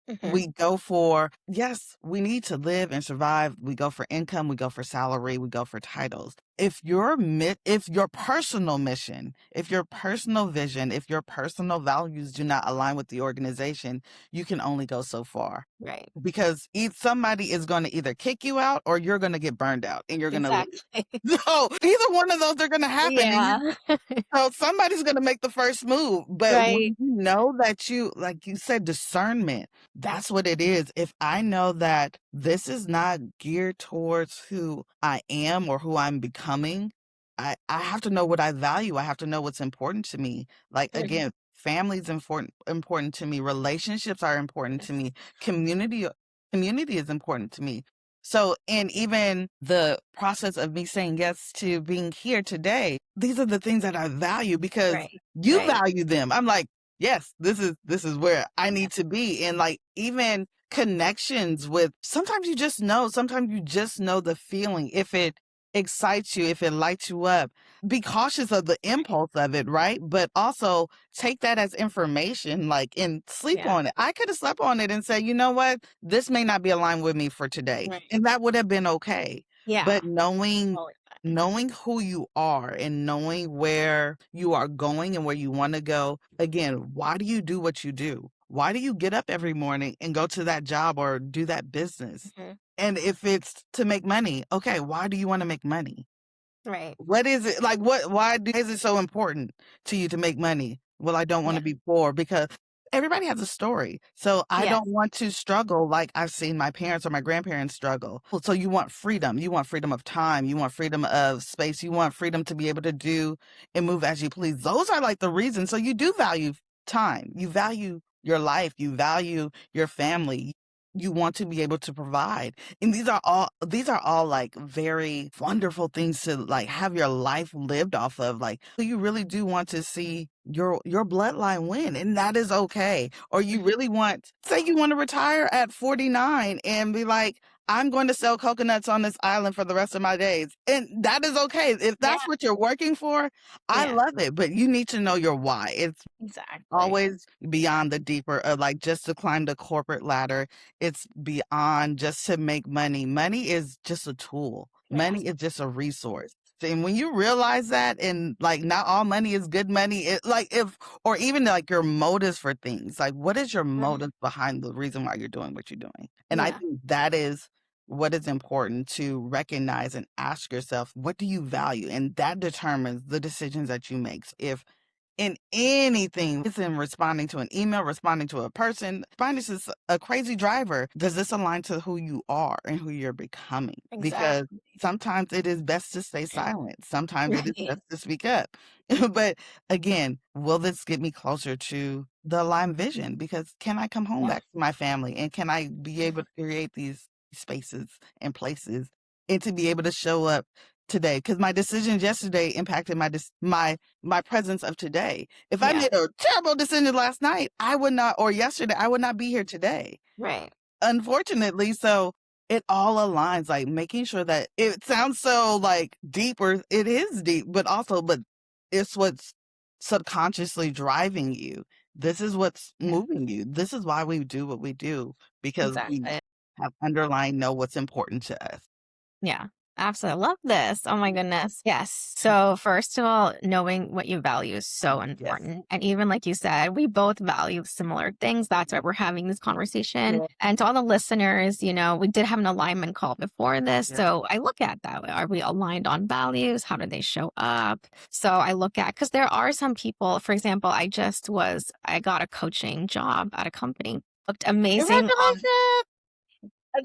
[SPEAKER 1] Mhm.
[SPEAKER 2] We go for, yes, we need to live and survive. We go for income, we go for salary, we go for titles. If your personal mission, if your personal vision, if your personal values do not align with the organization, you can only go so far
[SPEAKER 1] Right.
[SPEAKER 2] because somebody is going to either kick you out or you're going to get burned out and you're going to leave.
[SPEAKER 1] Exactly.
[SPEAKER 2] So either one of those are going to happen, and
[SPEAKER 1] Yeah.
[SPEAKER 2] so somebody's gonna make the first move, but
[SPEAKER 1] Right.
[SPEAKER 2] when you know that like you said, discernment, that's what it is. If I know that this is not geared towards who I am or who I'm becoming, I have to know what I value. I have to know what's important to me. Like
[SPEAKER 1] Mhm.
[SPEAKER 2] again, family is important to me. Relationships are important to
[SPEAKER 1] Yes.
[SPEAKER 2] me. Community is important to me. So, and even the process of me saying yes to being here today, these are the things that I value because
[SPEAKER 1] Right.
[SPEAKER 2] you
[SPEAKER 1] Right.
[SPEAKER 2] value them. I'm like, yes, this is where I need to be. And like even connections with sometimes you just know the feeling. If it excites you, if it lights you up, be cautious of the impulse of it, right? But also take that as information, like, and sleep
[SPEAKER 1] Yeah.
[SPEAKER 2] on it. I could have slept on it and said, you know what? This may not be aligned with me for today.
[SPEAKER 1] Right.
[SPEAKER 2] And that would have been okay.
[SPEAKER 1] Yeah.
[SPEAKER 2] But knowing
[SPEAKER 1] Totally fine.
[SPEAKER 2] knowing who you are and knowing where you are going and where you want to go, again, why do you do what you do? Why do you get up every morning and go to that job or do that business?
[SPEAKER 1] Mhm.
[SPEAKER 2] And if it's to make money, okay, why do you want to make money?
[SPEAKER 1] Right.
[SPEAKER 2] What is it like? Is it so important to you to make money? Well, I don't want
[SPEAKER 1] Yeah.
[SPEAKER 2] to be poor because everybody has a story. So I
[SPEAKER 1] Yes.
[SPEAKER 2] don't want to struggle like I've seen my parents or my grandparents struggle. So you want freedom. You want freedom of time. You want freedom of space. You want freedom to be able to do and move as you please. Those are like the reasons. So you do value time. You value your life. You value your family. You want to be able to provide. And these are all like very wonderful things to like have your life lived off of. Like you really do want to see your bloodline win, and that is okay. Or you
[SPEAKER 1] Mhm.
[SPEAKER 2] really want, say you want to retire at 49 and be like, I'm going to sell coconuts on this island for the rest of my days. And that is okay. If
[SPEAKER 1] Yeah.
[SPEAKER 2] that's what you're working for, I
[SPEAKER 1] Yeah.
[SPEAKER 2] love it. But you need to know your why. It's
[SPEAKER 1] Exactly.
[SPEAKER 2] always beyond the deeper like just to climb the corporate ladder. It's beyond just to make money. Money is just a tool.
[SPEAKER 1] Yes.
[SPEAKER 2] Money is just a resource. And when you realize that, and like not all money is good money, it like if or even like your motives for things, like what is your
[SPEAKER 1] Mhm.
[SPEAKER 2] motive behind the reason why you're doing what you're doing? And I
[SPEAKER 1] Yeah.
[SPEAKER 2] think that is what is important to recognize and ask yourself, what do you value? And that determines the decisions that you make. If in anything. It's in responding to an email, responding to a person, responding to a crazy driver. Does this align to who you are and who you're becoming? Because
[SPEAKER 1] Exactly.
[SPEAKER 2] sometimes it is best to stay silent. Sometimes it is
[SPEAKER 1] Right.
[SPEAKER 2] best to speak up. But again, will this get me closer to the aligned vision? Because can I come home
[SPEAKER 1] Yeah.
[SPEAKER 2] back to my family and can I be able to create these spaces and places and to be able to show up today? Because my decisions yesterday impacted my presence of today. If I
[SPEAKER 1] Yeah.
[SPEAKER 2] made a terrible decision last night, I would not, or yesterday, I would not be here today.
[SPEAKER 1] Right.
[SPEAKER 2] Unfortunately, so it all aligns, like making sure that it sounds so like deep, or it is deep, but it's what's subconsciously driving you. This is what's
[SPEAKER 1] Yeah.
[SPEAKER 2] moving you. This is why we do what we do because we
[SPEAKER 1] Exactly.
[SPEAKER 2] have underlying know what's important to us.
[SPEAKER 1] Yeah, absolutely. I love this. Oh my goodness. Yes. So, first of all, knowing what you value is so
[SPEAKER 2] Yes.
[SPEAKER 1] important. And even like you said, we both value similar things. That's why we're having this conversation.
[SPEAKER 2] Yeah.
[SPEAKER 1] And to all the listeners, we did have an alignment call before this.
[SPEAKER 2] Yeah.
[SPEAKER 1] So, I look at that. Are we aligned on values? How do they show up? So, I look at, because there are some people, for example, I got a coaching job at a company. Looked amazing.
[SPEAKER 2] Congratulations.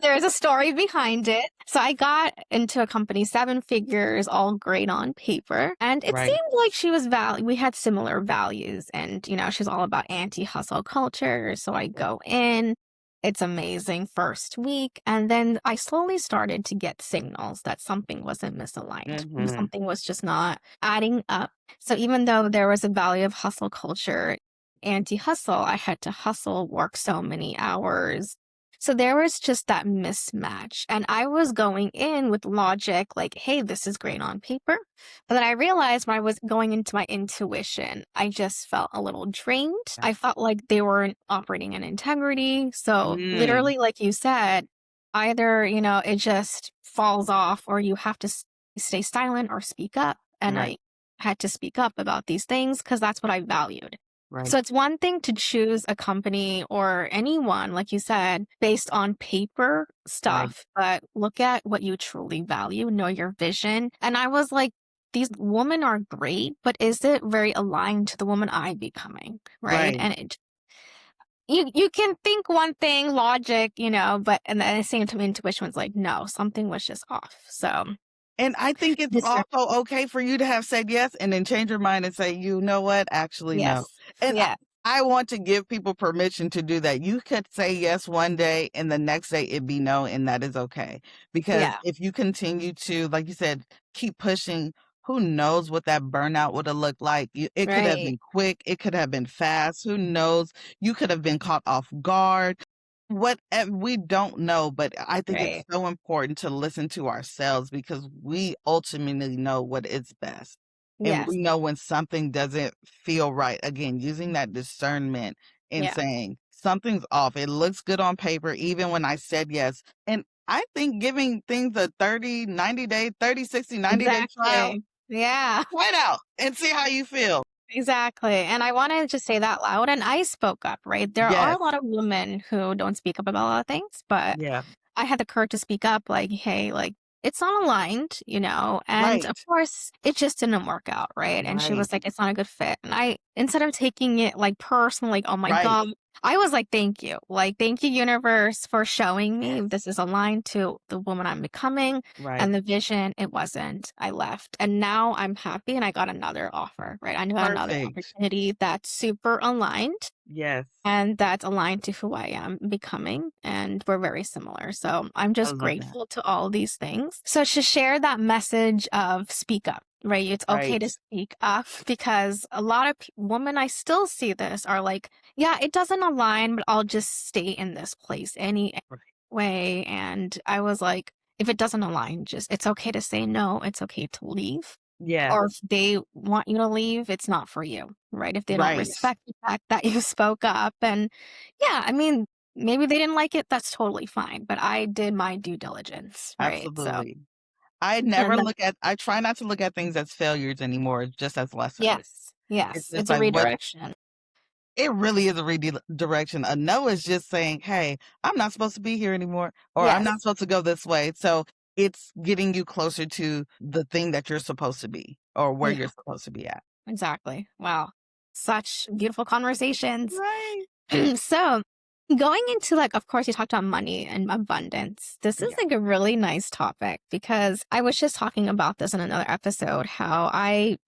[SPEAKER 1] There's a story behind it. So I got into a company, 7 figures, all great on paper. And it
[SPEAKER 2] Right.
[SPEAKER 1] seemed like we had similar values. And, she's all about anti-hustle culture. So I go in, it's amazing first week. And then I slowly started to get signals that something wasn't misaligned.
[SPEAKER 2] Mhm.
[SPEAKER 1] Something was just not adding up. So even though there was a value of hustle culture, anti-hustle, I had to hustle, work so many hours, so there was just that mismatch. And I was going in with logic, like, hey, this is great on paper. But then I realized when I was going into my intuition, I just felt a little drained.
[SPEAKER 2] Yeah.
[SPEAKER 1] I felt like they weren't operating in integrity. So
[SPEAKER 2] Mm.
[SPEAKER 1] literally, like you said, either, it just falls off or you have to stay silent or speak up. And
[SPEAKER 2] Right.
[SPEAKER 1] I had to speak up about these things because that's what I valued.
[SPEAKER 2] Right.
[SPEAKER 1] So it's one thing to choose a company or anyone, like you said, based on paper
[SPEAKER 2] Right.
[SPEAKER 1] stuff, but look at what you truly value, know your vision. And I was like, these women are great, but is it very aligned to the woman I'm becoming? Right.
[SPEAKER 2] Right.
[SPEAKER 1] And you can think one thing, logic, but and then at the same time, intuition was like, no, something was just off. So
[SPEAKER 2] And I think it's
[SPEAKER 1] Mr.
[SPEAKER 2] also okay for you to have said yes and then change your mind and say, "You know what? Actually, no."
[SPEAKER 1] Yes.
[SPEAKER 2] And
[SPEAKER 1] Yeah.
[SPEAKER 2] I want to give people permission to do that. You could say yes one day and the next day it be no, and that is okay. Because
[SPEAKER 1] Yeah,
[SPEAKER 2] if you continue to, like you said, keep pushing, who knows what that burnout would have looked like? It could have
[SPEAKER 1] right,
[SPEAKER 2] been quick, it could have been fast. Who knows? You could have been caught off guard. What we don't know, but I think it's
[SPEAKER 1] right.
[SPEAKER 2] so important to listen to ourselves because we ultimately know what is best. And
[SPEAKER 1] Yes,
[SPEAKER 2] we know when something doesn't feel right. Again, using that discernment and
[SPEAKER 1] yeah,
[SPEAKER 2] saying something's off. It looks good on paper, even when I said yes. And I think giving things a 30, 90-day, 30, 60, 90-day trial,
[SPEAKER 1] exactly. Yeah.
[SPEAKER 2] try it out and see how you feel.
[SPEAKER 1] Exactly, and I wanted to say that loud, and I spoke up, right? There are
[SPEAKER 2] Yes.
[SPEAKER 1] a lot of women who don't speak up about a lot of things, but
[SPEAKER 2] Yeah.
[SPEAKER 1] I had the courage to speak up, like, "Hey, like, it's not aligned," you know? And of
[SPEAKER 2] Right.
[SPEAKER 1] course, it just didn't work out, right? And she
[SPEAKER 2] Right.
[SPEAKER 1] was like, "It's not a good fit." And I, instead of taking it like personal, like, "Oh my
[SPEAKER 2] Right.
[SPEAKER 1] God," I was like, "Thank you. Like, thank you, universe, for showing me
[SPEAKER 2] Yes.
[SPEAKER 1] this is aligned to the woman I'm becoming
[SPEAKER 2] Right.
[SPEAKER 1] and the vision." It wasn't. I left. And now I'm happy and I got another offer, right? I got another
[SPEAKER 2] Perfect.
[SPEAKER 1] opportunity that's super aligned
[SPEAKER 2] Yes.
[SPEAKER 1] and that's aligned to who I am becoming, and we're very similar. So I'm
[SPEAKER 2] I
[SPEAKER 1] just
[SPEAKER 2] love that.
[SPEAKER 1] grateful to all these things. So to share that message of speak up, right? It's okay
[SPEAKER 2] Right.
[SPEAKER 1] to speak up because a lot of women, I still see this, are like, yeah, it doesn't align, but I'll just stay in this place
[SPEAKER 2] Right.
[SPEAKER 1] way. And I was like, if it doesn't align, just it's okay to say no. It's okay to leave.
[SPEAKER 2] Yes.
[SPEAKER 1] Or if they want you to leave, it's not for you, right? If they don't
[SPEAKER 2] Right.
[SPEAKER 1] respect the fact that you spoke up and yeah, I mean, maybe they didn't like it, that's totally fine, but I did my due diligence, right? So,
[SPEAKER 2] Absolutely.
[SPEAKER 1] and then
[SPEAKER 2] I try not to look at things as failures anymore, just as lessons.
[SPEAKER 1] yes,
[SPEAKER 2] It's
[SPEAKER 1] yes,
[SPEAKER 2] just
[SPEAKER 1] it's a
[SPEAKER 2] like what
[SPEAKER 1] redirection.
[SPEAKER 2] it really is a redirection. A no is just saying, "Hey, I'm not supposed to be here anymore," or "I'm not
[SPEAKER 1] Yes,
[SPEAKER 2] supposed to go this way." So it's getting you closer to the thing that you're supposed to be or where
[SPEAKER 1] yeah,
[SPEAKER 2] you're supposed to be at.
[SPEAKER 1] exactly. Wow. Such beautiful conversations.
[SPEAKER 2] Right.
[SPEAKER 1] So, going into like, of course, you talked about money and abundance. This is
[SPEAKER 2] Yeah.
[SPEAKER 1] like a really nice topic because I was just talking about this in another episode how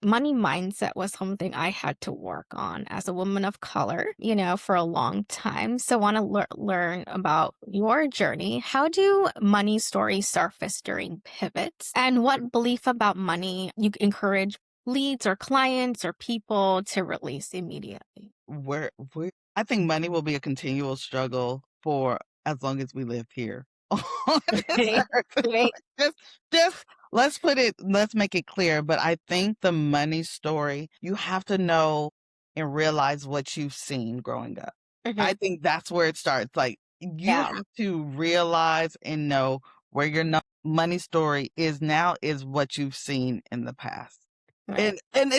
[SPEAKER 1] money mindset was something I had to work on as a woman of color, you know, for a long time. So, want to learn about your journey. How do money stories surface during pivots? And what belief about money you encourage leads or clients or people to release immediately?
[SPEAKER 2] Where I think money will be a continual struggle for as long as we live here on this
[SPEAKER 1] Right.
[SPEAKER 2] earth.
[SPEAKER 1] Right.
[SPEAKER 2] Just let's make it clear, but I think the money story, you have to know and realize what you've seen growing up. I
[SPEAKER 1] Mhm.
[SPEAKER 2] think that's where it starts. Like, you
[SPEAKER 1] Yeah,
[SPEAKER 2] have to realize and know where your money story is now is what you've seen in the past.
[SPEAKER 1] right.
[SPEAKER 2] And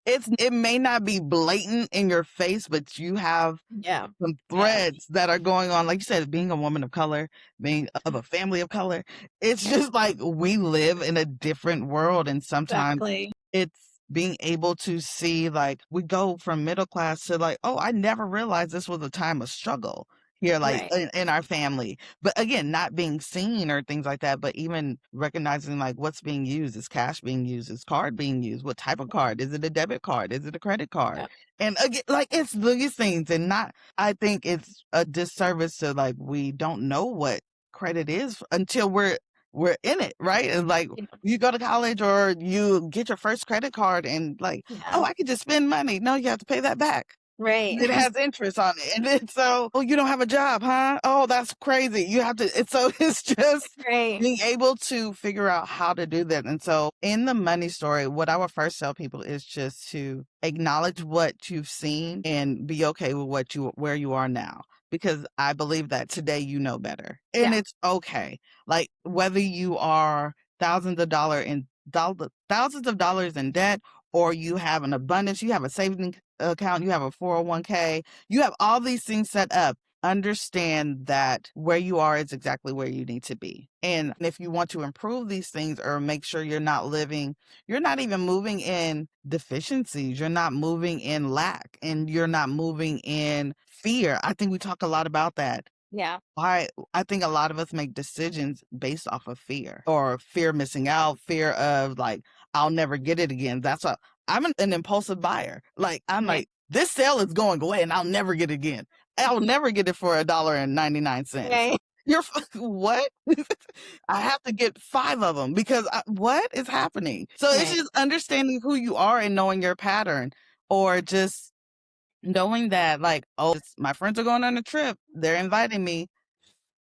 [SPEAKER 2] it may not be blatant in your face, but you have
[SPEAKER 1] Yeah,
[SPEAKER 2] some
[SPEAKER 1] yeah,
[SPEAKER 2] threads that are going on. Like you said, being a woman of color, being of a family of color, it's
[SPEAKER 1] yeah,
[SPEAKER 2] just like we live in a different world. And sometimes
[SPEAKER 1] exactly.
[SPEAKER 2] it's being able to see, like, we go from middle class to like, oh, I never realized this was a time of struggle here, like
[SPEAKER 1] Right,
[SPEAKER 2] in our family. But again, not being seen or things like that, but even recognizing like what's being used. Is cash being used? Is card being used? What type of card? Is it a debit card? Is it a credit card?
[SPEAKER 1] yeah,
[SPEAKER 2] And again, like, it's these things, and not, I think it's a disservice to, like, we don't know what credit is until we're in it, right? And like,
[SPEAKER 1] yeah,
[SPEAKER 2] you go to college or you get your first credit card and like, oh,
[SPEAKER 1] yeah,
[SPEAKER 2] I could just spend money. No, you have to pay that back.
[SPEAKER 1] right,
[SPEAKER 2] It has interest on it. And then so, oh, you don't have a job, huh? Oh, that's crazy. You have to, it's so it's just
[SPEAKER 1] right,
[SPEAKER 2] being able to figure out how to do that. And so in the money story, what I would first tell people is just to acknowledge what you've seen and be okay with where you are now. Because I believe that today you know better. And
[SPEAKER 1] yeah,
[SPEAKER 2] it's okay. Like, whether you are thousands of dollars in debt, or you have an abundance, you have a savings account, you have a 401k, you have all these things set up. Understand that where you are is exactly where you need to be. And if you want to improve these things or make sure you're not even moving in deficiencies, you're not moving in lack, and you're not moving in fear. I think we talk a lot about that.
[SPEAKER 1] yeah,
[SPEAKER 2] I think a lot of us make decisions based off of fear, or fear missing out, fear of like, I'll never get it again. That's what I'm an impulsive buyer. Like, I'm
[SPEAKER 1] right,
[SPEAKER 2] like, this sale is going away and I'll never get it again. I'll never get it for $1.99.
[SPEAKER 1] Right.
[SPEAKER 2] You're what? I have to get 5 of them because what is happening? So it's
[SPEAKER 1] Right.
[SPEAKER 2] just understanding who you are and knowing your pattern, or just knowing that, like, oh, my friends are going on a trip. They're inviting me.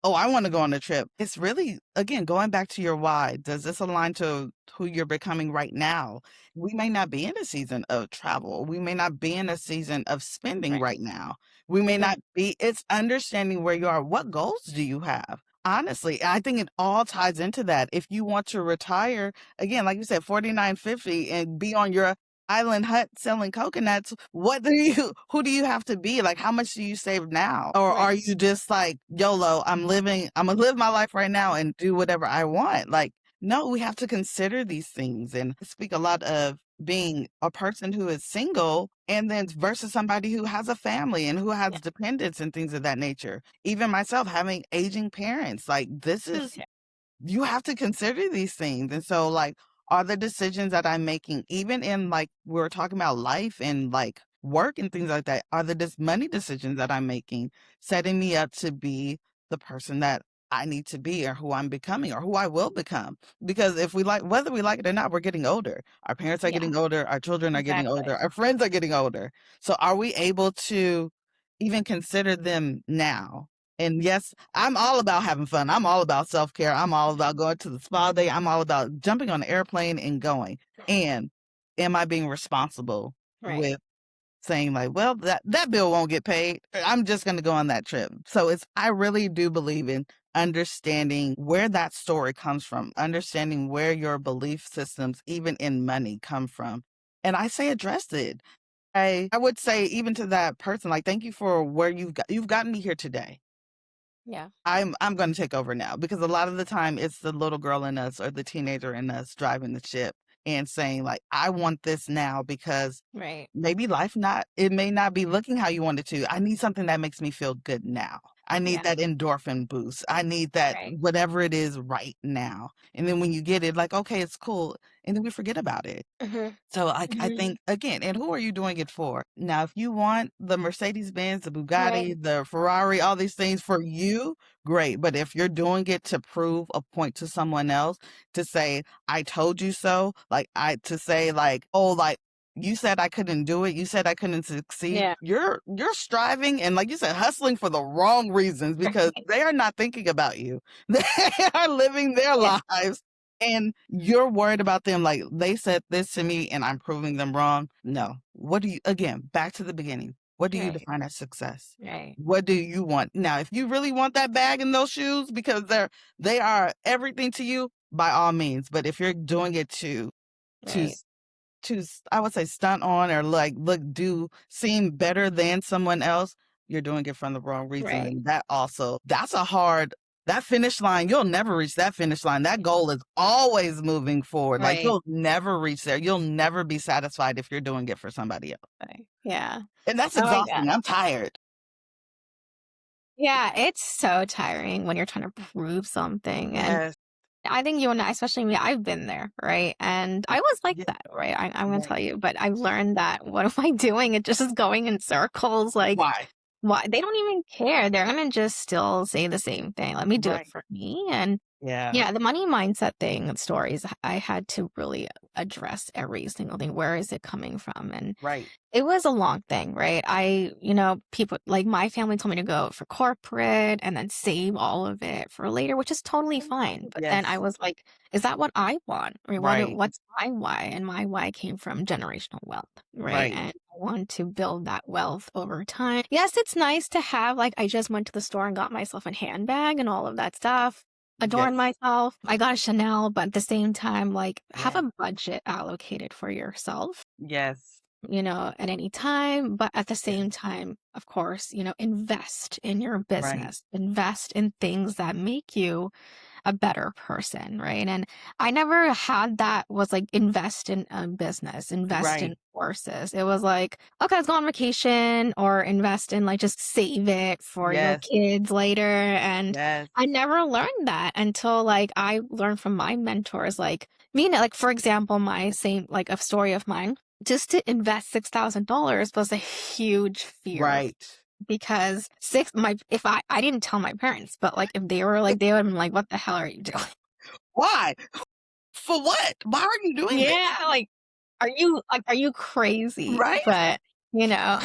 [SPEAKER 2] Oh, I want to go on a trip. It's really, again, going back to your why. Does this align to who you're becoming right now? We may not be in a season of travel. We may not be in a season of spending
[SPEAKER 1] Right.
[SPEAKER 2] right now. We may
[SPEAKER 1] Mhm.
[SPEAKER 2] not be, it's understanding where you are. What goals do you have? Honestly, I think it all ties into that. If you want to retire, again, like you said, 49.50 and be on your island hut selling coconuts, who do you have to be? Like, how much do you save now? Or
[SPEAKER 1] Right.
[SPEAKER 2] are you just like, YOLO, I'm gonna live my life right now and do whatever I want? Like, no, we have to consider these things. And I speak a lot of being a person who is single and then versus somebody who has a family and who
[SPEAKER 1] Yeah.
[SPEAKER 2] has dependents and things of that nature. Even myself having aging parents, like, this is,
[SPEAKER 1] Yeah.
[SPEAKER 2] you have to consider these things. And so, like, are the decisions that I'm making, even in, like, we are talking about life and like work and things like that, are the money decisions that I'm making setting me up to be the person that I need to be, or who I'm becoming, or who I will become? Because if we like, whether we like it or not, we're getting older. Our parents are
[SPEAKER 1] Yeah.
[SPEAKER 2] getting older. Our children are getting
[SPEAKER 1] Exactly.
[SPEAKER 2] older. Our friends are getting older. So are we able to even consider them now? And yes, I'm all about having fun. I'm all about self-care. I'm all about going to the spa day. I'm all about jumping on an airplane and going. And am I being responsible
[SPEAKER 1] Right.
[SPEAKER 2] with saying, like, well, that bill won't get paid. I'm just going to go on that trip. So I really do believe in understanding where that story comes from, understanding where your belief systems, even in money, come from. And I say address it. I would say even to that person, like, thank you for where you've gotten me here today.
[SPEAKER 1] Yeah.
[SPEAKER 2] I'm gonna take over now, because a lot of the time it's the little girl in us or the teenager in us driving the ship and saying, like, I want this now because
[SPEAKER 1] Right.
[SPEAKER 2] maybe it may not be looking how you want it to. I need something that makes me feel good now. I need
[SPEAKER 1] Yeah.
[SPEAKER 2] that endorphin boost. I need that
[SPEAKER 1] Right.
[SPEAKER 2] whatever it is right now. And then when you get it, like, okay, it's cool. And then we forget about it.
[SPEAKER 1] Mhm.
[SPEAKER 2] So I
[SPEAKER 1] Mhm.
[SPEAKER 2] think, again, and who are you doing it for? Now, if you want the Mercedes-Benz, the
[SPEAKER 1] Right.
[SPEAKER 2] Bugatti, the Ferrari, all these things for you, great. But if you're doing it to prove a point to someone else, to say, I told you so, like, to say, like, oh, like, you said I couldn't do it. You said I couldn't succeed.
[SPEAKER 1] Yeah.
[SPEAKER 2] You're striving and, like you said, hustling for the wrong reasons, because
[SPEAKER 1] Right.
[SPEAKER 2] they are not thinking about you. They are living their
[SPEAKER 1] Yeah.
[SPEAKER 2] lives, and you're worried about them, like, they said this to me and I'm proving them wrong. No. What do you, again, back to the beginning, what do you
[SPEAKER 1] Right.
[SPEAKER 2] define as success?
[SPEAKER 1] Right.
[SPEAKER 2] What do you want? Now, if you really want that bag and those shoes because they are everything to you, by all means. But if you're doing it to
[SPEAKER 1] Right.
[SPEAKER 2] I would say stunt on, or like seem better than someone else, you're doing it from the wrong reasons.
[SPEAKER 1] Right.
[SPEAKER 2] And that finish line, you'll never reach that finish line. That goal is always moving forward. Like,
[SPEAKER 1] Right.
[SPEAKER 2] you'll never reach there. You'll never be satisfied if you're doing it for somebody else.
[SPEAKER 1] Right. Yeah.
[SPEAKER 2] And that's
[SPEAKER 1] Oh my God.
[SPEAKER 2] exhausting. I'm tired.
[SPEAKER 1] Yeah, it's so tiring when you're trying to prove something. And
[SPEAKER 2] Yes.
[SPEAKER 1] I think you and I, especially me, I've been there, right? And I was like
[SPEAKER 2] Yeah.
[SPEAKER 1] that, right? I'm gonna
[SPEAKER 2] Right.
[SPEAKER 1] tell you, but I've learned that what am I doing? It just is going in circles. Like,
[SPEAKER 2] Why?
[SPEAKER 1] why they don't even care. They're gonna just still say the same thing. Let me do it
[SPEAKER 2] Right.
[SPEAKER 1] for me. And
[SPEAKER 2] Yeah.
[SPEAKER 1] yeah, the money mindset thing, stories, I had to really address every single thing. Where is it coming from? And
[SPEAKER 2] Right.
[SPEAKER 1] it was a long thing, right? People like my family told me to go for corporate and then save all of it for later, which is totally fine. But then I
[SPEAKER 2] Yes.
[SPEAKER 1] was like, is that what I want? Or
[SPEAKER 2] Right.
[SPEAKER 1] what's my why? And my why came from generational wealth, right?
[SPEAKER 2] Right.
[SPEAKER 1] And I want to build that wealth over time. Yes, it's nice to have, like, I just went to the store and got myself a handbag and all of that stuff. Adorn
[SPEAKER 2] Yes.
[SPEAKER 1] myself. I got a Chanel, but at the same time, like, have
[SPEAKER 2] Yeah.
[SPEAKER 1] a budget allocated for yourself,
[SPEAKER 2] Yes.
[SPEAKER 1] at any time. But at the
[SPEAKER 2] Yes.
[SPEAKER 1] same time, of course, invest in your
[SPEAKER 2] Right.
[SPEAKER 1] business, invest in things that make you a better person, right? And I never had that was like invest in a business, invest in
[SPEAKER 2] Right.
[SPEAKER 1] courses. It was like, okay, let's go on vacation or invest in, like, just save it for your
[SPEAKER 2] Yes.
[SPEAKER 1] kids later. And
[SPEAKER 2] Yes.
[SPEAKER 1] I never learned that until, like, I learned from my mentors, like, like, for example, my same, like, a story of mine. just to invest $6,000 was a huge fear
[SPEAKER 2] Right.
[SPEAKER 1] because six my if I didn't tell my parents, but, like, if they were like, they would've been like, "What the hell are you doing?"
[SPEAKER 2] Why? For what? Why are you doing this?
[SPEAKER 1] Yeah, like, are you crazy?
[SPEAKER 2] Right?
[SPEAKER 1] But, you know.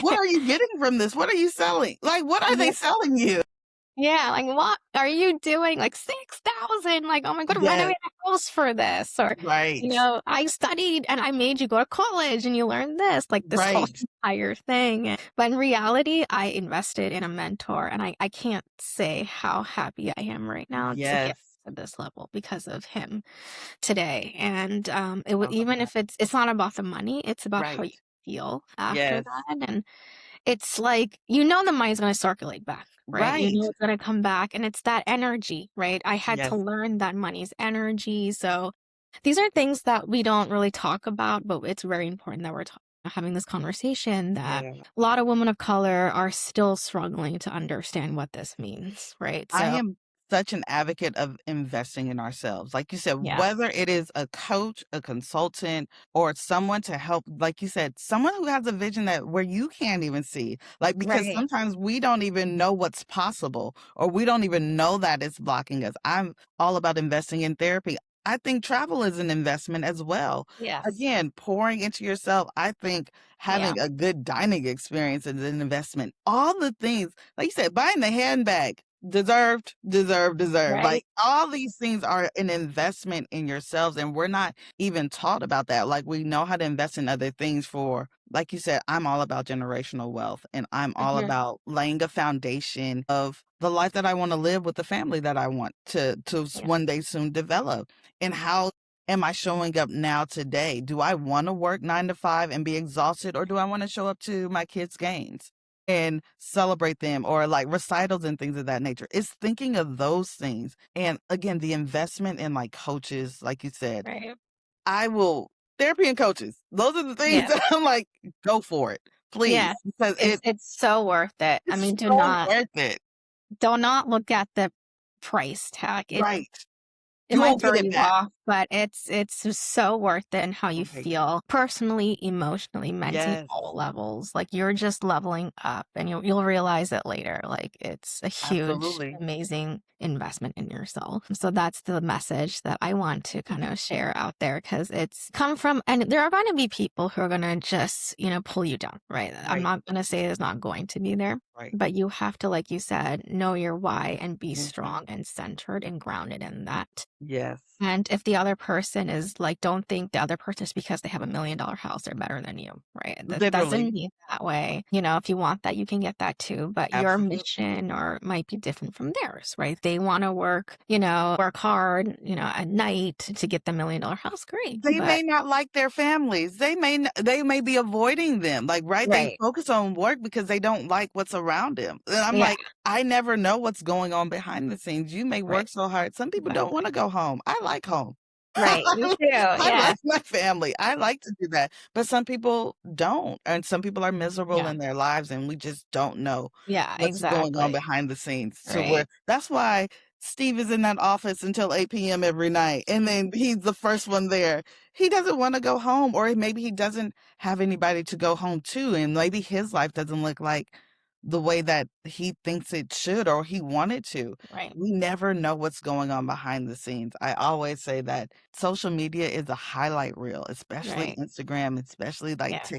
[SPEAKER 2] What are you getting from this? What are you selling? Like, what are
[SPEAKER 1] Yeah,
[SPEAKER 2] they selling you?
[SPEAKER 1] yeah, like, "What are you doing?" Like, 6,000, like, "Oh my god,
[SPEAKER 2] Yes.
[SPEAKER 1] renovate a house for this," or,
[SPEAKER 2] Right.
[SPEAKER 1] "I studied and I made you go to college and you learned this," like, this whole
[SPEAKER 2] Right.
[SPEAKER 1] entire thing. But in reality, I invested in a mentor, and I can't say how happy I am right now to get
[SPEAKER 2] Yes.
[SPEAKER 1] to this level because of him today. And, it
[SPEAKER 2] I
[SPEAKER 1] would,
[SPEAKER 2] love
[SPEAKER 1] even
[SPEAKER 2] that.
[SPEAKER 1] if it's not about the money, it's about how you
[SPEAKER 2] Right.
[SPEAKER 1] feel after
[SPEAKER 2] Yes.
[SPEAKER 1] that, and it's like, the money's gonna circulate back, right? You
[SPEAKER 2] Right.
[SPEAKER 1] know it's gonna come back, and it's that energy, right? I had to
[SPEAKER 2] Yes.
[SPEAKER 1] learn that money's energy, so these are things that we don't really talk about, but it's very important that we're having this conversation, that
[SPEAKER 2] Yeah.
[SPEAKER 1] a lot of women of color are still struggling to understand what this means, right?
[SPEAKER 2] I
[SPEAKER 1] So,
[SPEAKER 2] am such an advocate of investing in ourselves. Like you said,
[SPEAKER 1] yeah.
[SPEAKER 2] whether it is a coach, a consultant, or someone to help, like you said, someone who has a vision that where you can't even see. Like, because
[SPEAKER 1] Right.
[SPEAKER 2] sometimes we don't even know what's possible, or we don't even know that it's blocking us. I'm all about investing in therapy. I think travel is an investment as well.
[SPEAKER 1] Yes.
[SPEAKER 2] Again, pouring into yourself, I think
[SPEAKER 1] Yeah.
[SPEAKER 2] having a good dining experience is an investment. All the things, like you said, buying the handbag, deserved, deserved, deserved. Like,
[SPEAKER 1] Right.
[SPEAKER 2] all these things are an investment in yourselves, and we're not even taught about that. Like, we know how to invest in other things for, like you said, I'm all about generational wealth, and I'm all
[SPEAKER 1] Mhm.
[SPEAKER 2] about laying a foundation of the life that I wanna live with the family that I want to
[SPEAKER 1] Yeah.
[SPEAKER 2] one day soon develop. And how am I showing up now today? Do I wanna work 9 to 5 and be exhausted, or do I wanna show up to my kids' games and celebrate them, or like recitals and things of that nature? It's thinking of those things. And again, the investment in like coaches, like you said,
[SPEAKER 1] Right.
[SPEAKER 2] I will therapy and coaches. Those are the things
[SPEAKER 1] Yeah.
[SPEAKER 2] that I'm like, go for it, please,
[SPEAKER 1] Yeah.
[SPEAKER 2] because
[SPEAKER 1] It's so worth it. I
[SPEAKER 2] it's
[SPEAKER 1] mean,
[SPEAKER 2] so worth it.
[SPEAKER 1] do not look at the price tag.
[SPEAKER 2] Right.
[SPEAKER 1] It
[SPEAKER 2] You
[SPEAKER 1] might
[SPEAKER 2] won't get
[SPEAKER 1] throw
[SPEAKER 2] it
[SPEAKER 1] you
[SPEAKER 2] back.
[SPEAKER 1] off, but it's just so worth it, and how you
[SPEAKER 2] Right.
[SPEAKER 1] feel personally, emotionally, mentally,
[SPEAKER 2] Yes,
[SPEAKER 1] all levels. Like, you're just leveling up, and you'll realize it later. Like, it's a huge,
[SPEAKER 2] absolutely.
[SPEAKER 1] amazing investment in yourself. So that's the message that I want to kind of share out there, because it's come from, and there are going to be people who are going to just, pull you down, right? I'm
[SPEAKER 2] Right,
[SPEAKER 1] not going to say it's not going to be there,
[SPEAKER 2] right.
[SPEAKER 1] but you have to, like you said, know your why and be
[SPEAKER 2] Mhm.
[SPEAKER 1] strong and centered and grounded in that.
[SPEAKER 2] Yes.
[SPEAKER 1] And if the other person is like, don't think the other person is because they have $1 million house, they're better than you, right? That doesn't
[SPEAKER 2] Literally.
[SPEAKER 1] mean that way. If you want that, you can get that too. But your
[SPEAKER 2] Absolutely.
[SPEAKER 1] mission or might be different from theirs, right? They want to work hard, at night to get the $1 million house. Great.
[SPEAKER 2] They
[SPEAKER 1] But
[SPEAKER 2] may not like their families. They may be avoiding them, like, right? They
[SPEAKER 1] right.
[SPEAKER 2] focus on work because they don't like what's around them. And I'm
[SPEAKER 1] Yeah.
[SPEAKER 2] like, I never know what's going on behind the scenes. You may
[SPEAKER 1] Right.
[SPEAKER 2] work so hard. Some people don't
[SPEAKER 1] Exactly.
[SPEAKER 2] wanna go home. I like home.
[SPEAKER 1] Right. Me too.
[SPEAKER 2] I like
[SPEAKER 1] Yes.
[SPEAKER 2] my family. I like to do that. But some people don't, and some people are miserable
[SPEAKER 1] Yeah.
[SPEAKER 2] in their lives, and we just don't know
[SPEAKER 1] Yeah.
[SPEAKER 2] what's going on
[SPEAKER 1] Exactly.
[SPEAKER 2] behind the scenes. So we're
[SPEAKER 1] Right.
[SPEAKER 2] that's why Steve is in that office until 8 p.m. every night, and then he's the first one there. He doesn't wanna go home, or maybe he doesn't have anybody to go home to, and maybe his life doesn't look like the way that he thinks it should or he wanted to.
[SPEAKER 1] Right.
[SPEAKER 2] We never know what's going on behind the scenes. I always say that social media is a highlight reel, especially
[SPEAKER 1] Right.
[SPEAKER 2] Instagram, especially like
[SPEAKER 1] Yes.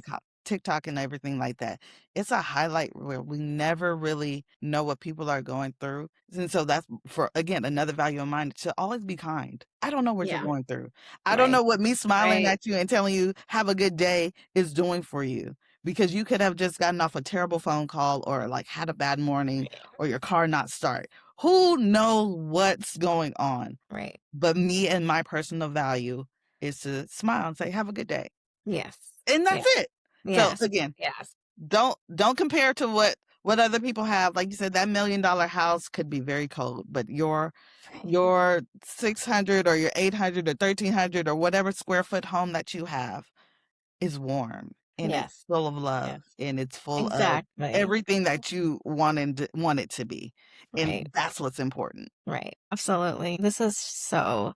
[SPEAKER 2] TikTok and everything like that. It's a highlight reel. We never really know what people are going through. And so that's, for again, another value of mine, to always be kind. I don't know what you're
[SPEAKER 1] Yeah.
[SPEAKER 2] going through. I don't
[SPEAKER 1] Right.
[SPEAKER 2] know what me smiling
[SPEAKER 1] Right.
[SPEAKER 2] at you and telling you have a good day is doing for you, because you could have just gotten off a terrible phone call, or like had a bad morning,
[SPEAKER 1] Right.
[SPEAKER 2] or your car not start. Who knows what's going on?
[SPEAKER 1] Right.
[SPEAKER 2] But me and my personal value is to smile and say, have a good day.
[SPEAKER 1] Yes.
[SPEAKER 2] And
[SPEAKER 1] Yeah.
[SPEAKER 2] that's it. So
[SPEAKER 1] Yes.
[SPEAKER 2] again,
[SPEAKER 1] Yes.
[SPEAKER 2] don't compare to what other people have. Like you said, that $1 million house could be very cold, but
[SPEAKER 1] Right.
[SPEAKER 2] your 600 or your 800 or 1,300 or whatever square foot home that you have is warm. and it's
[SPEAKER 1] Yes.
[SPEAKER 2] full of
[SPEAKER 1] Yes.
[SPEAKER 2] love, and it's full of
[SPEAKER 1] Exactly.
[SPEAKER 2] everything that you want it to be,
[SPEAKER 1] Right.
[SPEAKER 2] and that's what's important.
[SPEAKER 1] Right. Absolutely. This is so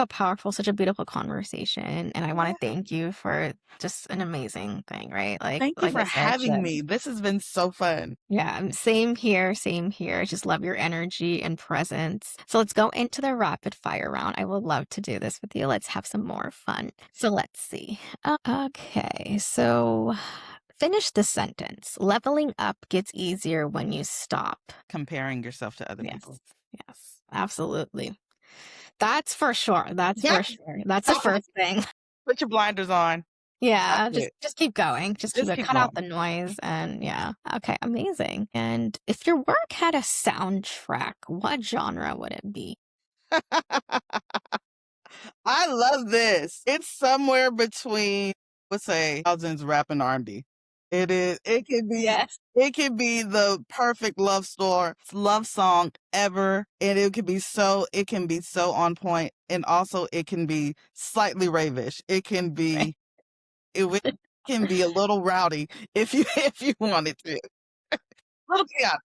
[SPEAKER 1] powerful, such a beautiful conversation, and I want to
[SPEAKER 2] Yeah.
[SPEAKER 1] thank you for just an amazing thing, right? Like
[SPEAKER 2] Thank you
[SPEAKER 1] like
[SPEAKER 2] for
[SPEAKER 1] I said,
[SPEAKER 2] having me. This has been so fun.
[SPEAKER 1] yeah, same here, same here. I just love your energy and presence. So let's go into the rapid fire round. I would love to do this with you. Let's have some more fun. So let's see. Okay, so finish the sentence. Leveling up gets easier when you stop.
[SPEAKER 2] Comparing yourself to other
[SPEAKER 1] Yes,
[SPEAKER 2] people.
[SPEAKER 1] yes, absolutely. That's for sure. That's
[SPEAKER 2] Yeah.
[SPEAKER 1] for sure. That's the first thing.
[SPEAKER 2] Put your blinders on. That's
[SPEAKER 1] Yeah, just
[SPEAKER 2] it.
[SPEAKER 1] just keep going. Just keep
[SPEAKER 2] Just
[SPEAKER 1] it.
[SPEAKER 2] keep
[SPEAKER 1] Cut out
[SPEAKER 2] going.
[SPEAKER 1] the noise and yeah. Okay, amazing. And if your work had a soundtrack, what genre would it be?
[SPEAKER 2] I love this. It's somewhere between, let's say, thousands rap and R&B. It is.
[SPEAKER 1] Yes.
[SPEAKER 2] It can be the perfect love song ever, and it can be so on point, and also it can be slightly ravish. It can be a little rowdy if you if you wanted to, a little chaotic,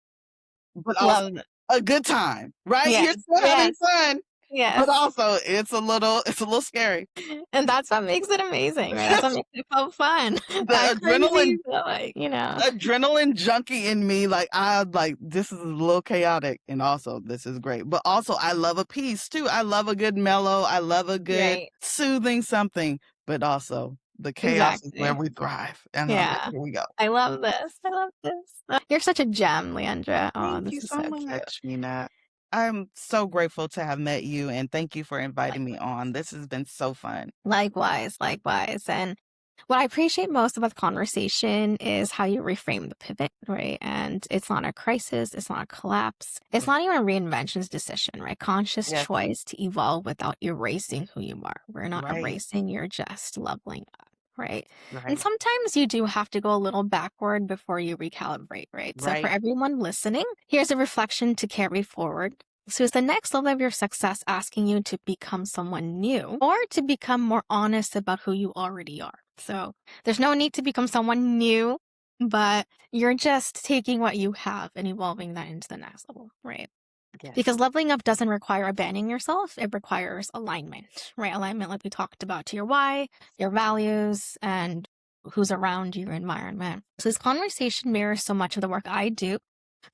[SPEAKER 2] but also
[SPEAKER 1] Love it.
[SPEAKER 2] a good time, right?
[SPEAKER 1] Yes,
[SPEAKER 2] You're still having
[SPEAKER 1] yes,
[SPEAKER 2] fun, but
[SPEAKER 1] yes.
[SPEAKER 2] also it's a little scary.
[SPEAKER 1] And that's what makes it amazing, right? That's what makes it so fun.
[SPEAKER 2] The
[SPEAKER 1] Not crazy,
[SPEAKER 2] adrenaline
[SPEAKER 1] but like,
[SPEAKER 2] adrenaline junkie in me, like I like this is a little chaotic, and also this is great. But also I love a piece too. I love a good mellow. I love a good
[SPEAKER 1] right.
[SPEAKER 2] soothing something. But also the chaos is where
[SPEAKER 1] Exactly.
[SPEAKER 2] we thrive. And I'm like,
[SPEAKER 1] Yeah.
[SPEAKER 2] here we go.
[SPEAKER 1] I love this. I love this. You're such a gem, Leandra. Oh,
[SPEAKER 2] Thank
[SPEAKER 1] this
[SPEAKER 2] you
[SPEAKER 1] is
[SPEAKER 2] so
[SPEAKER 1] so cute.
[SPEAKER 2] much, Mina. I'm so grateful to have met you, and thank you for inviting me
[SPEAKER 1] Likewise.
[SPEAKER 2] on. This has been so fun.
[SPEAKER 1] Likewise, likewise. And what I appreciate most about the conversation is how you reframe the pivot, right? And it's not a crisis, it's not a collapse, it's
[SPEAKER 2] Right.
[SPEAKER 1] not even a reinvention's decision, right? Conscious
[SPEAKER 2] Yes.
[SPEAKER 1] choice to evolve without erasing who you are. We're not
[SPEAKER 2] Right.
[SPEAKER 1] erasing, you're just leveling up. Right. And
[SPEAKER 2] Right.
[SPEAKER 1] sometimes you do have to go a little backward before you recalibrate, right? So, for
[SPEAKER 2] Right.
[SPEAKER 1] everyone listening, here's a reflection to carry forward. So, is the next level of your success asking you to become someone new or to become more honest about who you already are? So, there's no need to become someone new, but you're just taking what you have and evolving that into the next level, right?
[SPEAKER 2] Yes.
[SPEAKER 1] Because leveling up doesn't require abandoning yourself, it requires alignment, right? Alignment, like we talked about, to your why, your values, and who's around your environment. So, this conversation mirrors so much of the work I do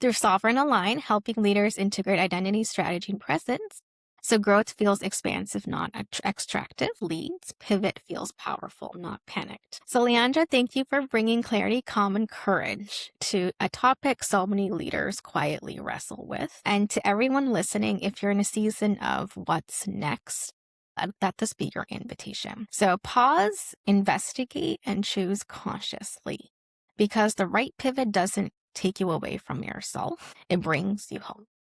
[SPEAKER 1] through Sovereign Align, helping leaders integrate identity, strategy, and presence. So growth feels expansive, not extractive. Leads, pivot feels powerful, not panicked. So Leandra, thank you for bringing clarity, calm, and courage to a topic so many leaders quietly wrestle with. And to everyone listening, if you're in a season of what's next, let this be your invitation. So pause, investigate, and choose consciously because the right pivot doesn't take you away from yourself. It brings you home.